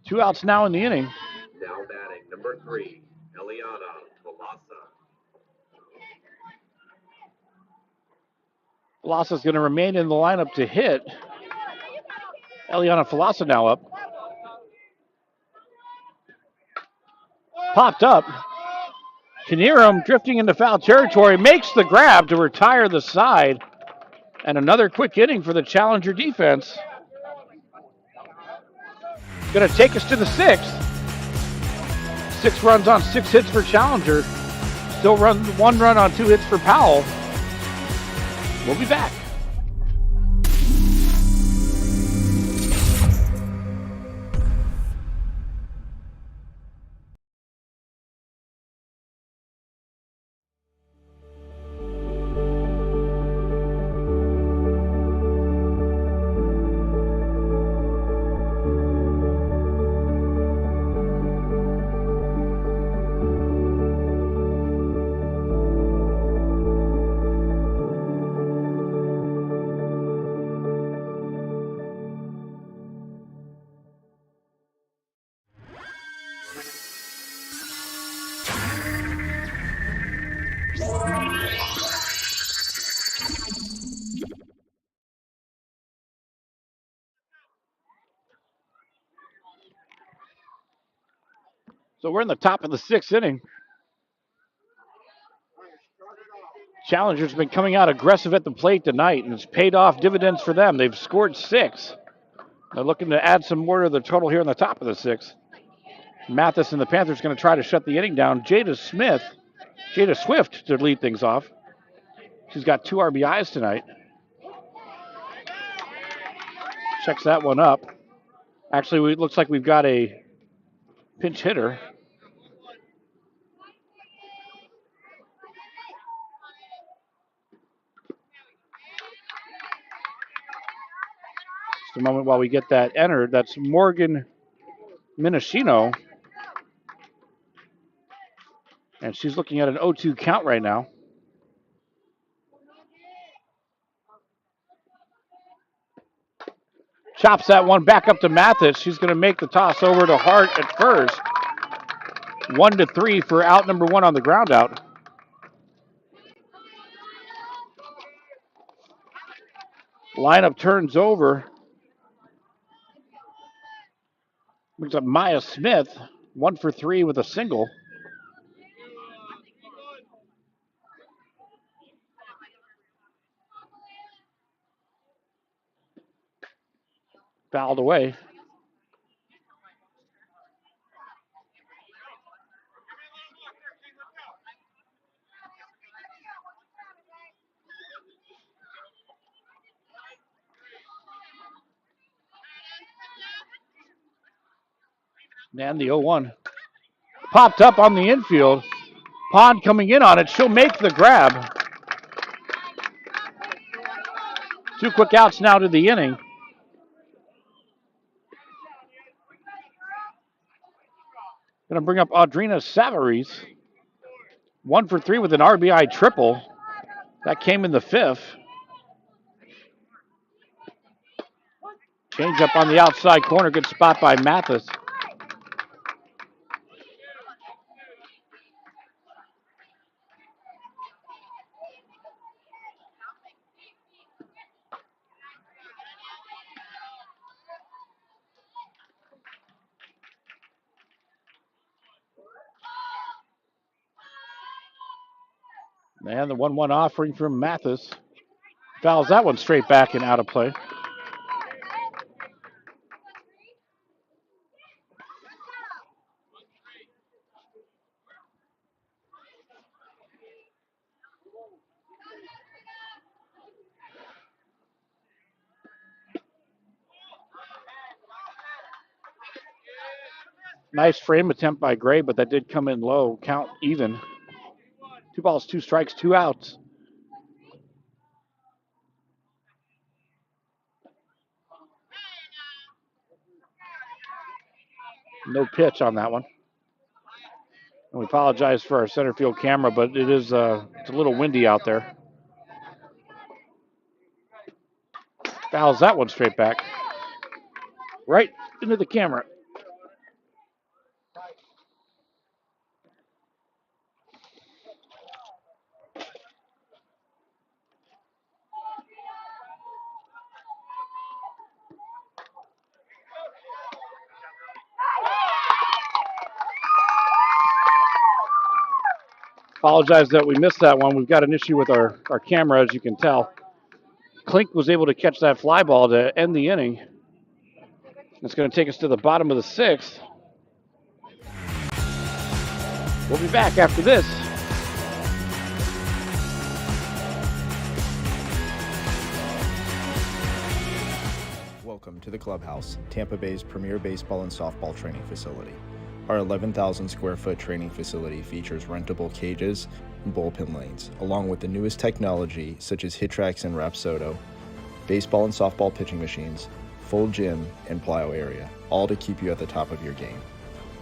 2 outs now in the inning. Now batting number 3, Eliana Velasa. Velassa's going to remain in the lineup to hit. Eliana Velasa now up. Popped up. Knierim drifting into foul territory, makes the grab to retire the side. And another quick inning for the Challenger defense. Going to take us to the 6th. 6 runs on 6 hits for Challenger. Still 1 run on 2 hits for Powell. We'll be back. So we're in the top of the 6th inning. Challenger's been coming out aggressive at the plate tonight, and it's paid off dividends for them. They've scored 6. They're looking to add some more to the total here in the top of the 6th. Mathis and the Panthers going to try to shut the inning down. Jada Swift to lead things off. She's got 2 RBIs tonight. Checks that one up. Actually, it looks like we've got a pinch hitter. Just a moment while we get that entered. That's Morgan Minashino. And she's looking at an 0-2 count right now. Chops that one back up to Mathis. She's going to make the toss over to Hart at first. 1-3 for out number 1 on the ground out. Lineup turns over. Brings up Maya Smith. 1 for 3 with a single. Fouled away. And the 0-1. Popped up on the infield. Pond coming in on it. She'll make the grab. 2 quick outs now to the inning. Going to bring up Audrina Savares. 1 for 3 with an RBI triple. That came in the 5th. Change up on the outside corner. Good spot by Mathis. And the 1-1 offering from Mathis. Fouls that one straight back and out of play. Nice frame attempt by Gray, but that did come in low. Count even. 2 balls, 2 strikes, 2 outs. No pitch on that one. And we apologize for our center field camera, but it is it's a little windy out there. Fouls that one straight back. Right into the camera. Apologize that we missed that one. We've got an issue with our camera, as you can tell. Klink was able to catch that fly ball to end the inning. It's going to take us to the bottom of the 6th. We'll be back after this. Welcome to the Clubhouse, Tampa Bay's premier baseball and softball training facility. Our 11,000 square foot training facility features rentable cages and bullpen lanes, along with the newest technology such as HitTrax and Rapsodo, baseball and softball pitching machines, full gym, and plyo area, all to keep you at the top of your game.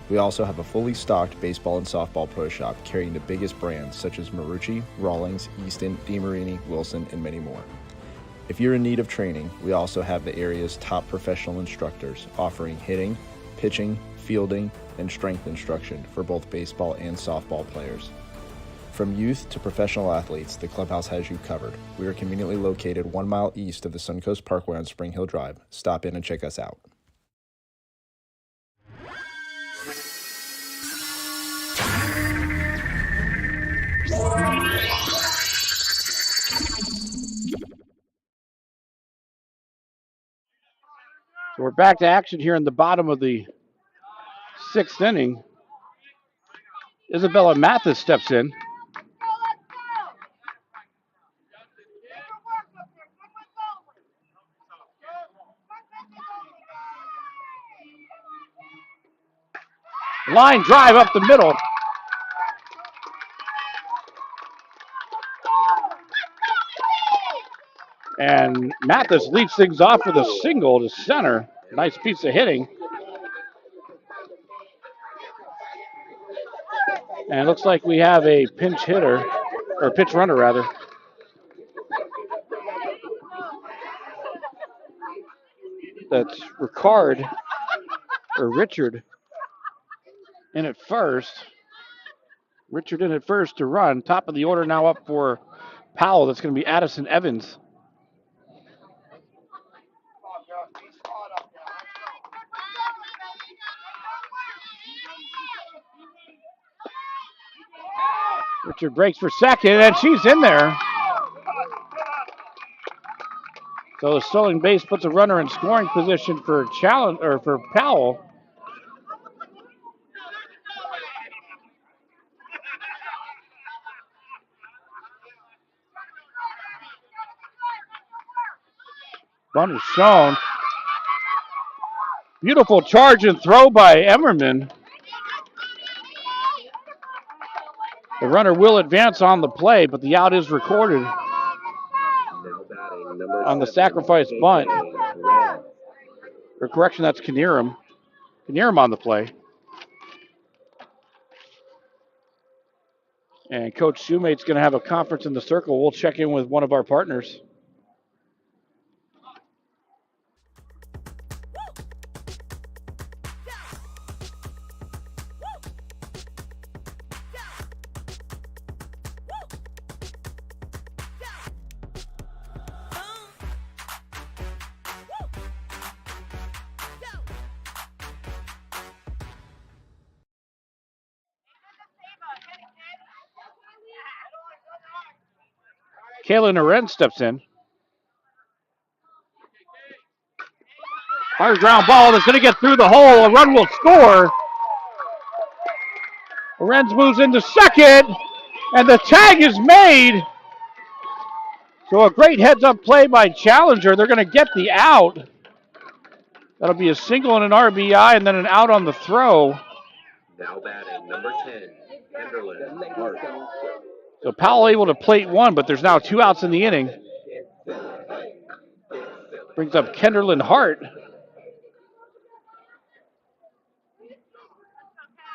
We also have a fully stocked baseball and softball pro shop carrying the biggest brands such as Marucci, Rawlings, Easton, DeMarini, Wilson, and many more. If you're in need of training, we also have the area's top professional instructors offering hitting, pitching, fielding, and strength instruction for both baseball and softball players. From youth to professional athletes, the Clubhouse has you covered. We are conveniently located 1 mile east of the Suncoast Parkway on Spring Hill Drive. Stop in and check us out. So we're back to action here in the bottom of the 6th inning. Isabella Mathis steps in. Line drive up the middle. And Mathis leads things off with a single to center. Nice piece of hitting. And it looks like we have a pinch hitter, or pinch runner rather. That's Ricard, or Richard, in at first. Richard in at first to run. Top of the order now up for Powell. That's going to be Addison Evans. Richard breaks for second, and she's in there. So the stolen base puts a runner in scoring position for for Powell. Run is shown. Beautiful charge and throw by Emmerman. The runner will advance on the play, but the out is recorded on the sacrifice bunt. Or correction, that's Knierim. Knierim on the play. And Coach Shoemate's going to have a conference in the circle. We'll check in with one of our partners. Kaylin Aren steps in. Hard ground ball that's going to get through the hole. A run will score. Arenz moves into second, and the tag is made. So a great heads-up play by Challenger. They're going to get the out. That'll be a single and an RBI, and then an out on the throw. Now batting number 10, Henderland Hart. So Powell able to plate one, but there's now 2 outs in the inning. Brings up Kenderland Hart.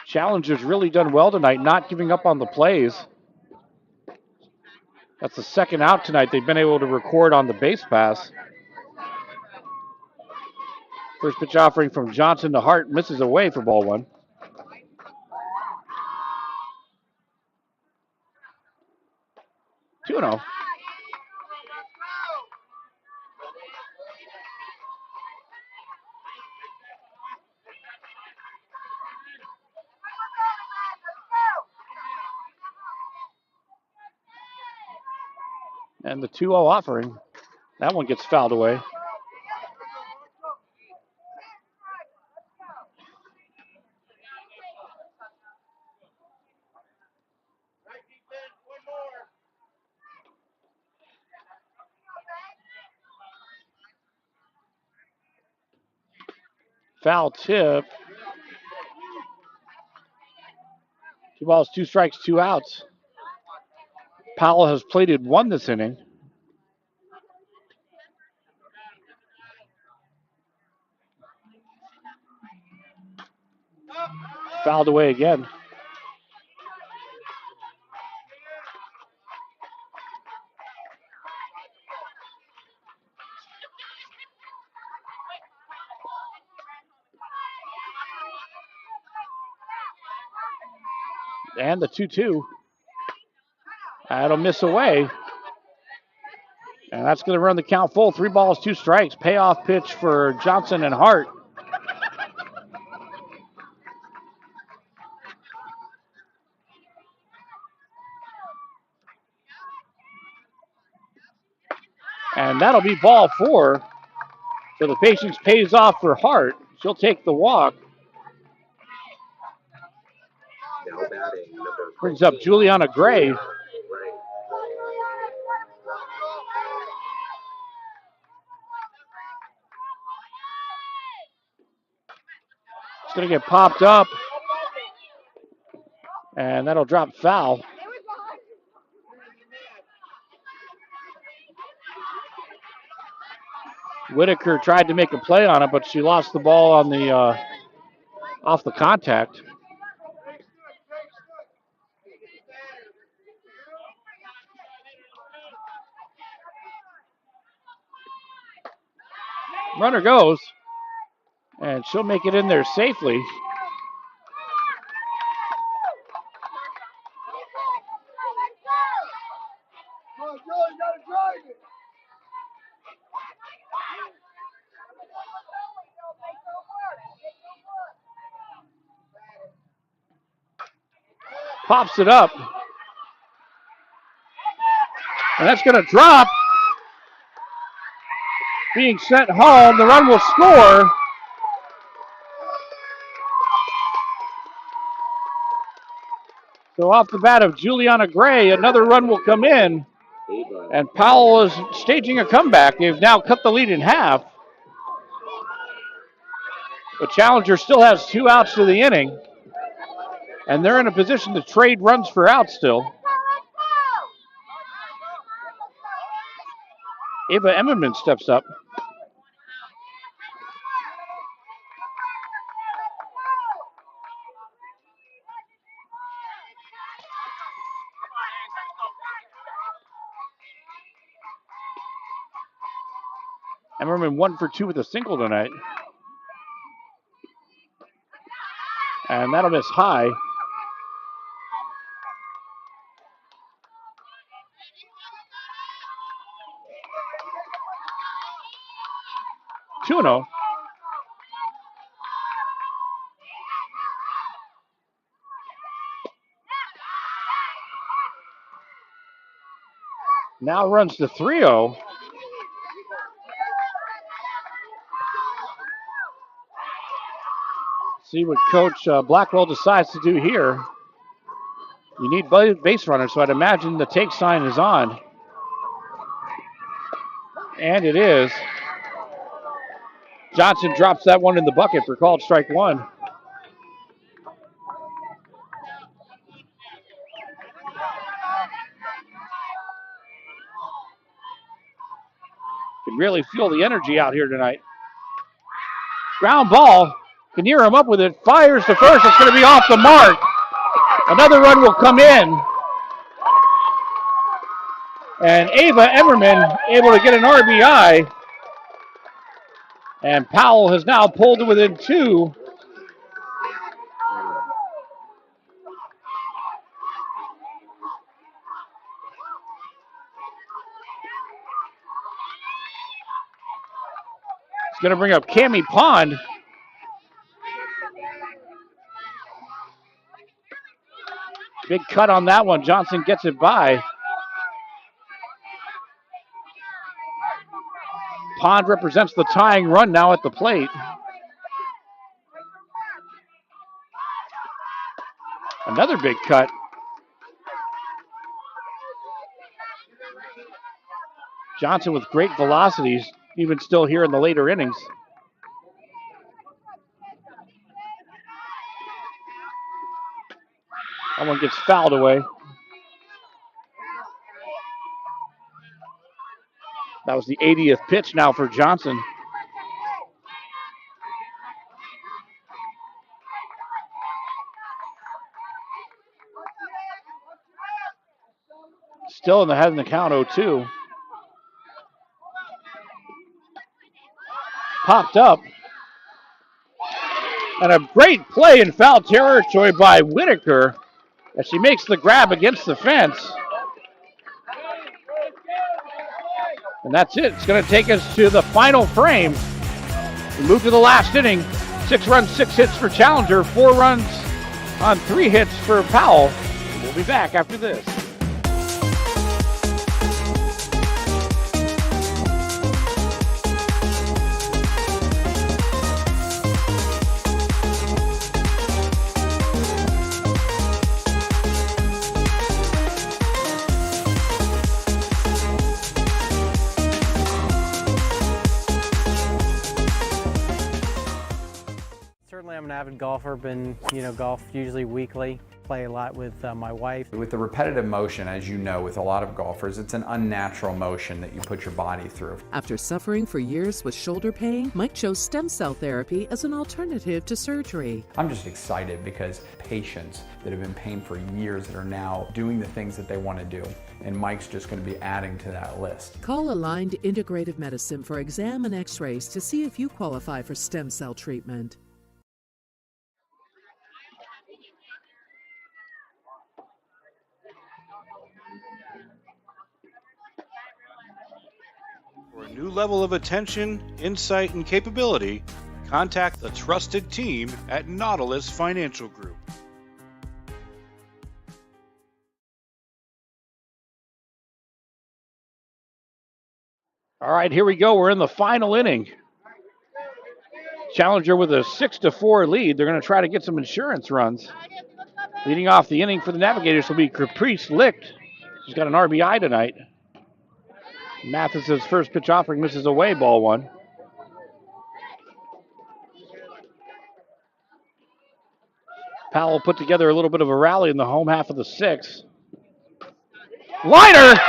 Challenger's really done well tonight, not giving up on the plays. That's the second out tonight they've been able to record on the base pass. First pitch offering from Johnson to Hart misses away for ball one. Two and 0. And the 2-0 offering. That one gets fouled away. Foul tip. 2 balls, 2 strikes, 2 outs. Powell has plated one this inning. Fouled away again. And the 2-2. That'll miss away. And that's going to run the count full. 3 balls, 2 strikes. Payoff pitch for Johnson and Hart. And that'll be ball 4. So the patience pays off for Hart. She'll take the walk. Now batting number 15, Brings up Juliana Gray. It's going to get popped up. And that'll drop foul. Whitaker tried to make a play on it, but she lost the ball on the off the contact. Runner goes, and she'll make it in there safely. Pops it up. And that's going to drop. Being sent home. The run will score. So off the bat of Juliana Gray, another run will come in. And Powell is staging a comeback. They've now cut the lead in half. But Challenger still has 2 outs to the inning. And they're in a position to trade runs for outs still. Ava Emmerman steps up. Emmerman 1 for 2 with a single tonight. And that'll miss high. Two 2-0. Now runs to 3-0. See what Coach Blackwell decides to do here. You need base runners, so I'd imagine the take sign is on. And it is. Johnson drops that one in the bucket for called strike one. Can really feel the energy out here tonight. Ground ball. Kinnear him up with it. Fires to first. It's going to be off the mark. Another run will come in. And Ava Emmerman able to get an RBI. And Powell has now pulled it within 2. It's going to bring up Cammie Pond. Big cut on that one. Johnson gets it by. Pond represents the tying run now at the plate. Another big cut. Johnson with great velocities, even still here in the later innings. That one gets fouled away. That was the 80th pitch now for Johnson. Still in the head in the count, 0-2. Popped up. And a great play in foul territory by Whitaker as she makes the grab against the fence. And that's it. It's going to take us to the final frame. We move to the last inning. 6 runs, 6 hits for Challenger. 4 runs on 3 hits for Powell. We'll be back after this. Certainly I'm an avid golfer, been, golf usually weekly, play a lot with my wife. With the repetitive motion, as you know, with a lot of golfers, it's an unnatural motion that you put your body through. After suffering for years with shoulder pain, Mike chose stem cell therapy as an alternative to surgery. I'm just excited because patients that have been in pain for years that are now doing the things that they want to do. And Mike's just going to be adding to that list. Call Aligned Integrative Medicine for exam and x-rays to see if you qualify for stem cell treatment. For a new level of attention, insight, and capability, contact the trusted team at Nautilus Financial Group. All right, here we go. We're in the final inning. Challenger with a 6-4 lead. They're going to try to get some insurance runs. Leading off the inning for the Navigators will be Caprice Licht. She's got an RBI tonight. Mathis's first pitch offering misses away, ball 1. Powell put together a little bit of a rally in the home half of the 6th. Liner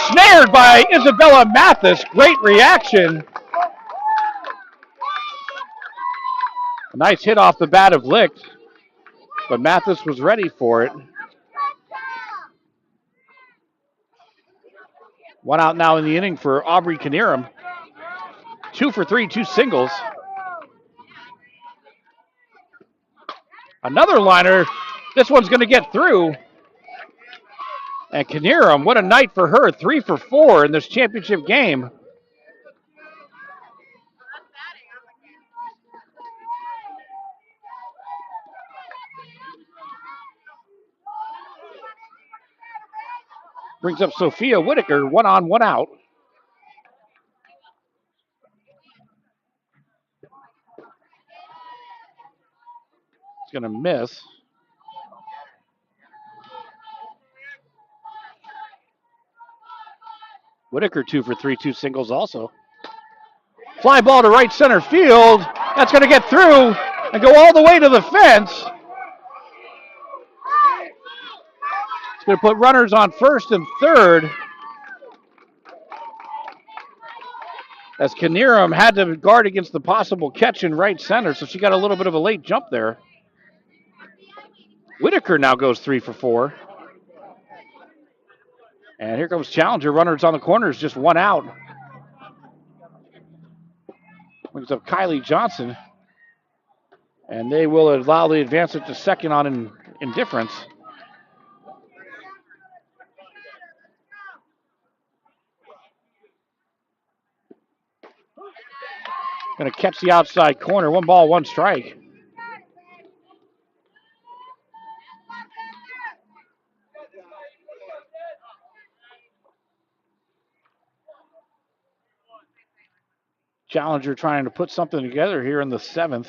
snared by Isabella Mathis. Great reaction. A nice hit off the bat of Licht, but Mathis was ready for it. 1 out now in the inning for Aubrey Kinnear. 2 for 3, 2 singles. Another liner. This one's going to get through. And Knierim, what a night for her. 3 for 4 in this championship game. Brings up Sophia Whitaker, 1 on, 1 out. It's going to miss. Whitaker 2 for 3, 2 singles also. Fly ball to right center field. That's going to get through and go all the way to the fence. It's going to put runners on first and third. As Knierim had to guard against the possible catch in right center, so she got a little bit of a late jump there. Whitaker now goes 3 for 4. And here comes Challenger. Runners on the corners, just 1 out. Brings up Kylie Johnson. And they will allow the advance it to second on indifference. Going to catch the outside corner. 1 ball, 1 strike. Challenger trying to put something together here in the 7th.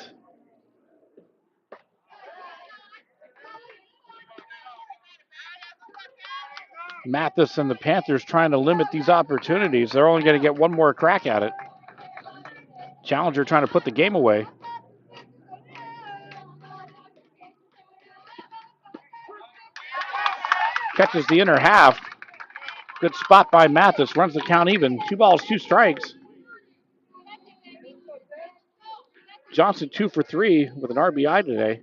Mathis and the Panthers trying to limit these opportunities. They're only going to get 1 more crack at it. Challenger trying to put the game away. Catches the inner half. Good spot by Mathis. Runs the count even. 2 balls, 2 strikes. Johnson 2 for 3 with an RBI today.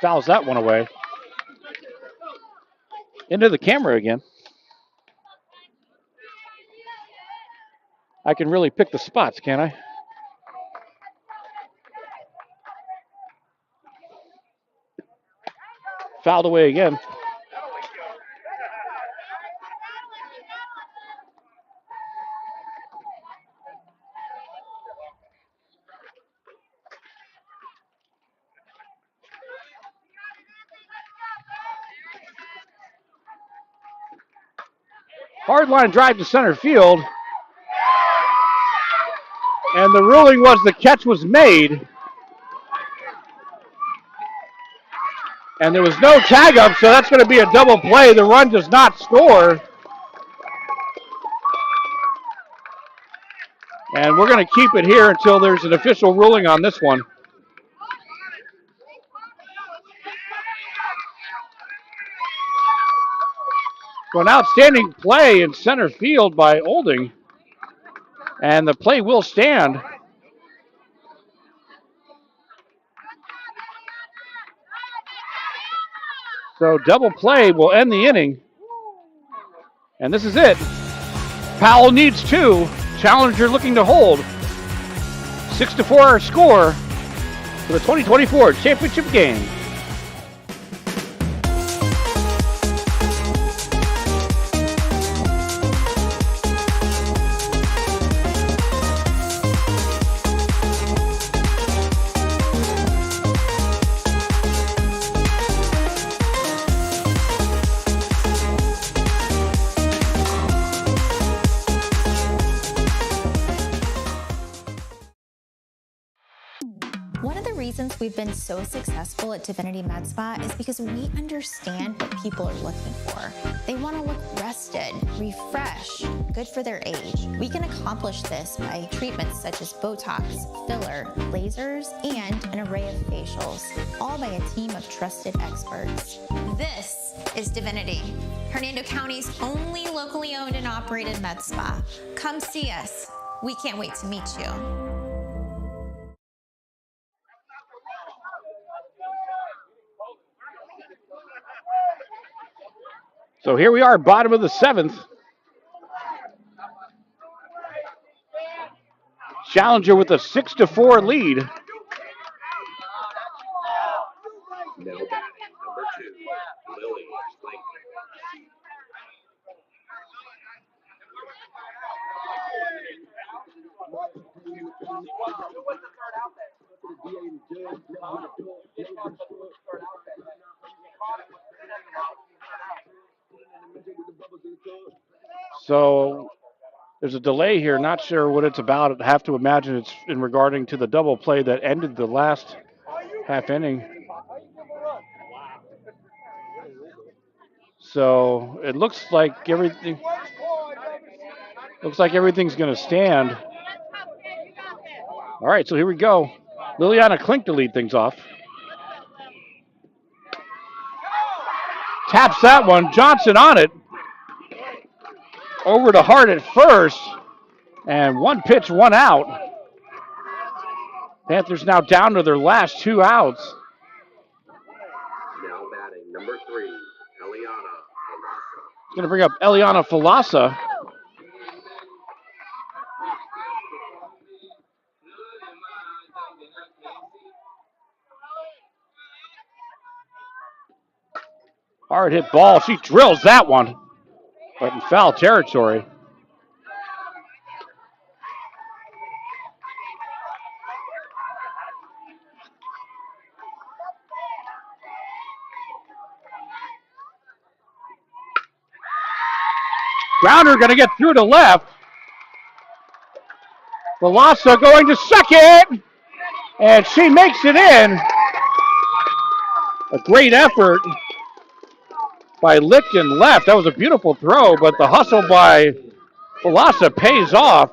Fouls that one away. Into the camera again. I can really pick the spots, can't I? Fouled away again. Hard line drive to center field. And the ruling was the catch was made. And there was no tag up, so that's going to be a double play. The run does not score. And we're going to keep it here until there's an official ruling on this one. So an outstanding play in center field by Olding. And the play will stand. So double play will end the inning. And this is it. Powell needs 2. Challenger looking to hold. 6-4 our score for the 2024 championship game. We've been so successful at Divinity Med Spa is because we understand what people are looking for. They want to look rested, refreshed, good for their age. We can accomplish this by treatments such as Botox, filler, lasers, and an array of facials, all by a team of trusted experts. This is Divinity, Hernando County's only locally owned and operated med spa. Come see us. We can't wait to meet you. So here we are, bottom of the 7th. Challenger with a 6-4 lead. Now batting number 2, Lily Link. So there's a delay here. Not sure what it's about. I have to imagine it's in regarding to the double play that ended the last half inning. So it looks like everything's going to stand. All right, so here we go. Liliana Klink to lead things off. Taps that one. Johnson on it. Over to Hart at first. And one pitch, one out. Panthers now down to their last 2 outs. Now batting number 3, Eliana Alasa. Going to bring up Eliana Falasa. Hard hit ball. She drills that one, but in foul territory. Grounder going to get through to left. Falasa going to second, and she makes it in. A great effort by Lichten left. That was a beautiful throw, but the hustle by Falasa pays off.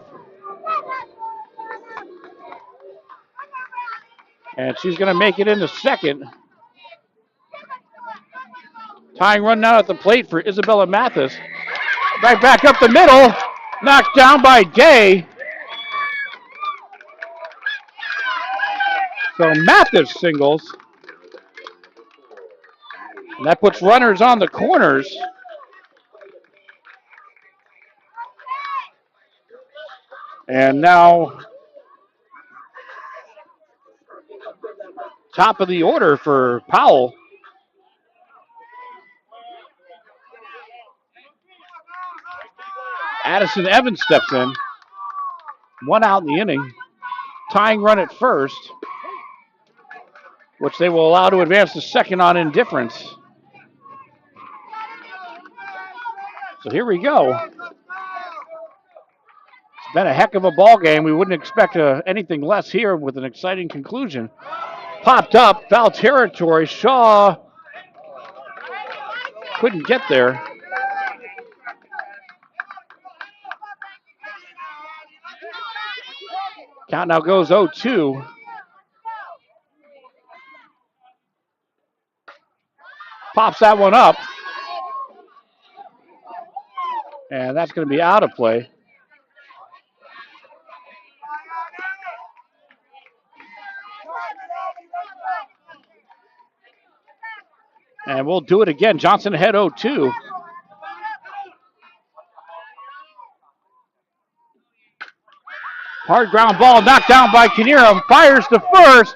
And she's going to make it into second. Tying run now at the plate for Isabella Mathis. Right back up the middle. Knocked down by Day. So Mathis singles. And that puts runners on the corners. And now top of the order for Powell. Addison Evans steps in. 1 out in the inning. Tying run at first, which they will allow to advance to second on indifference. So here we go. It's been a heck of a ball game. We wouldn't expect anything less here with an exciting conclusion. Popped up, foul territory. Shaw couldn't get there. Count now goes 0-2. Pops that one up. And that's going to be out of play. And we'll do it again. Johnson ahead 0-2. Hard ground ball knocked down by Kinnear. Fires to first.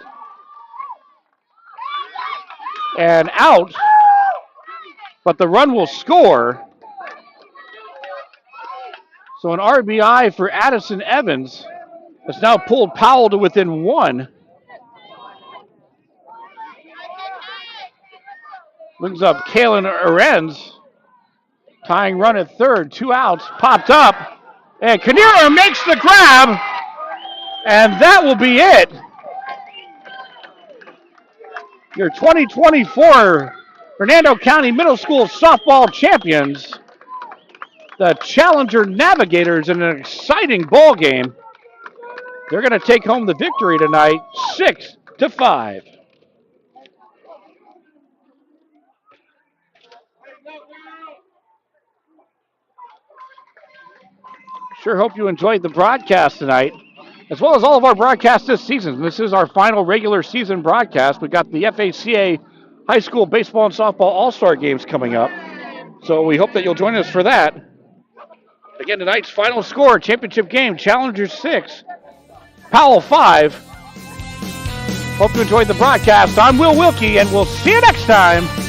And out. But the run will score. So an RBI for Addison Evans has now pulled Powell to within 1. Brings up Kaylin Arends. Tying run at third. 2 outs. Popped up. And Kinnear makes the grab. And that will be it. Your 2024 Hernando County Middle School softball champions, the Challenger Navigators, in an exciting ball game. They're going to take home the victory tonight, 6-5. Sure hope you enjoyed the broadcast tonight, as well as all of our broadcasts this season. This is our final regular season broadcast. We've got the FACA High School Baseball and Softball All-Star Games coming up. So we hope that you'll join us for that. Again, tonight's final score, championship game, Challenger 6, Powell 5. Hope you enjoyed the broadcast. I'm Will Wilkie, and we'll see you next time.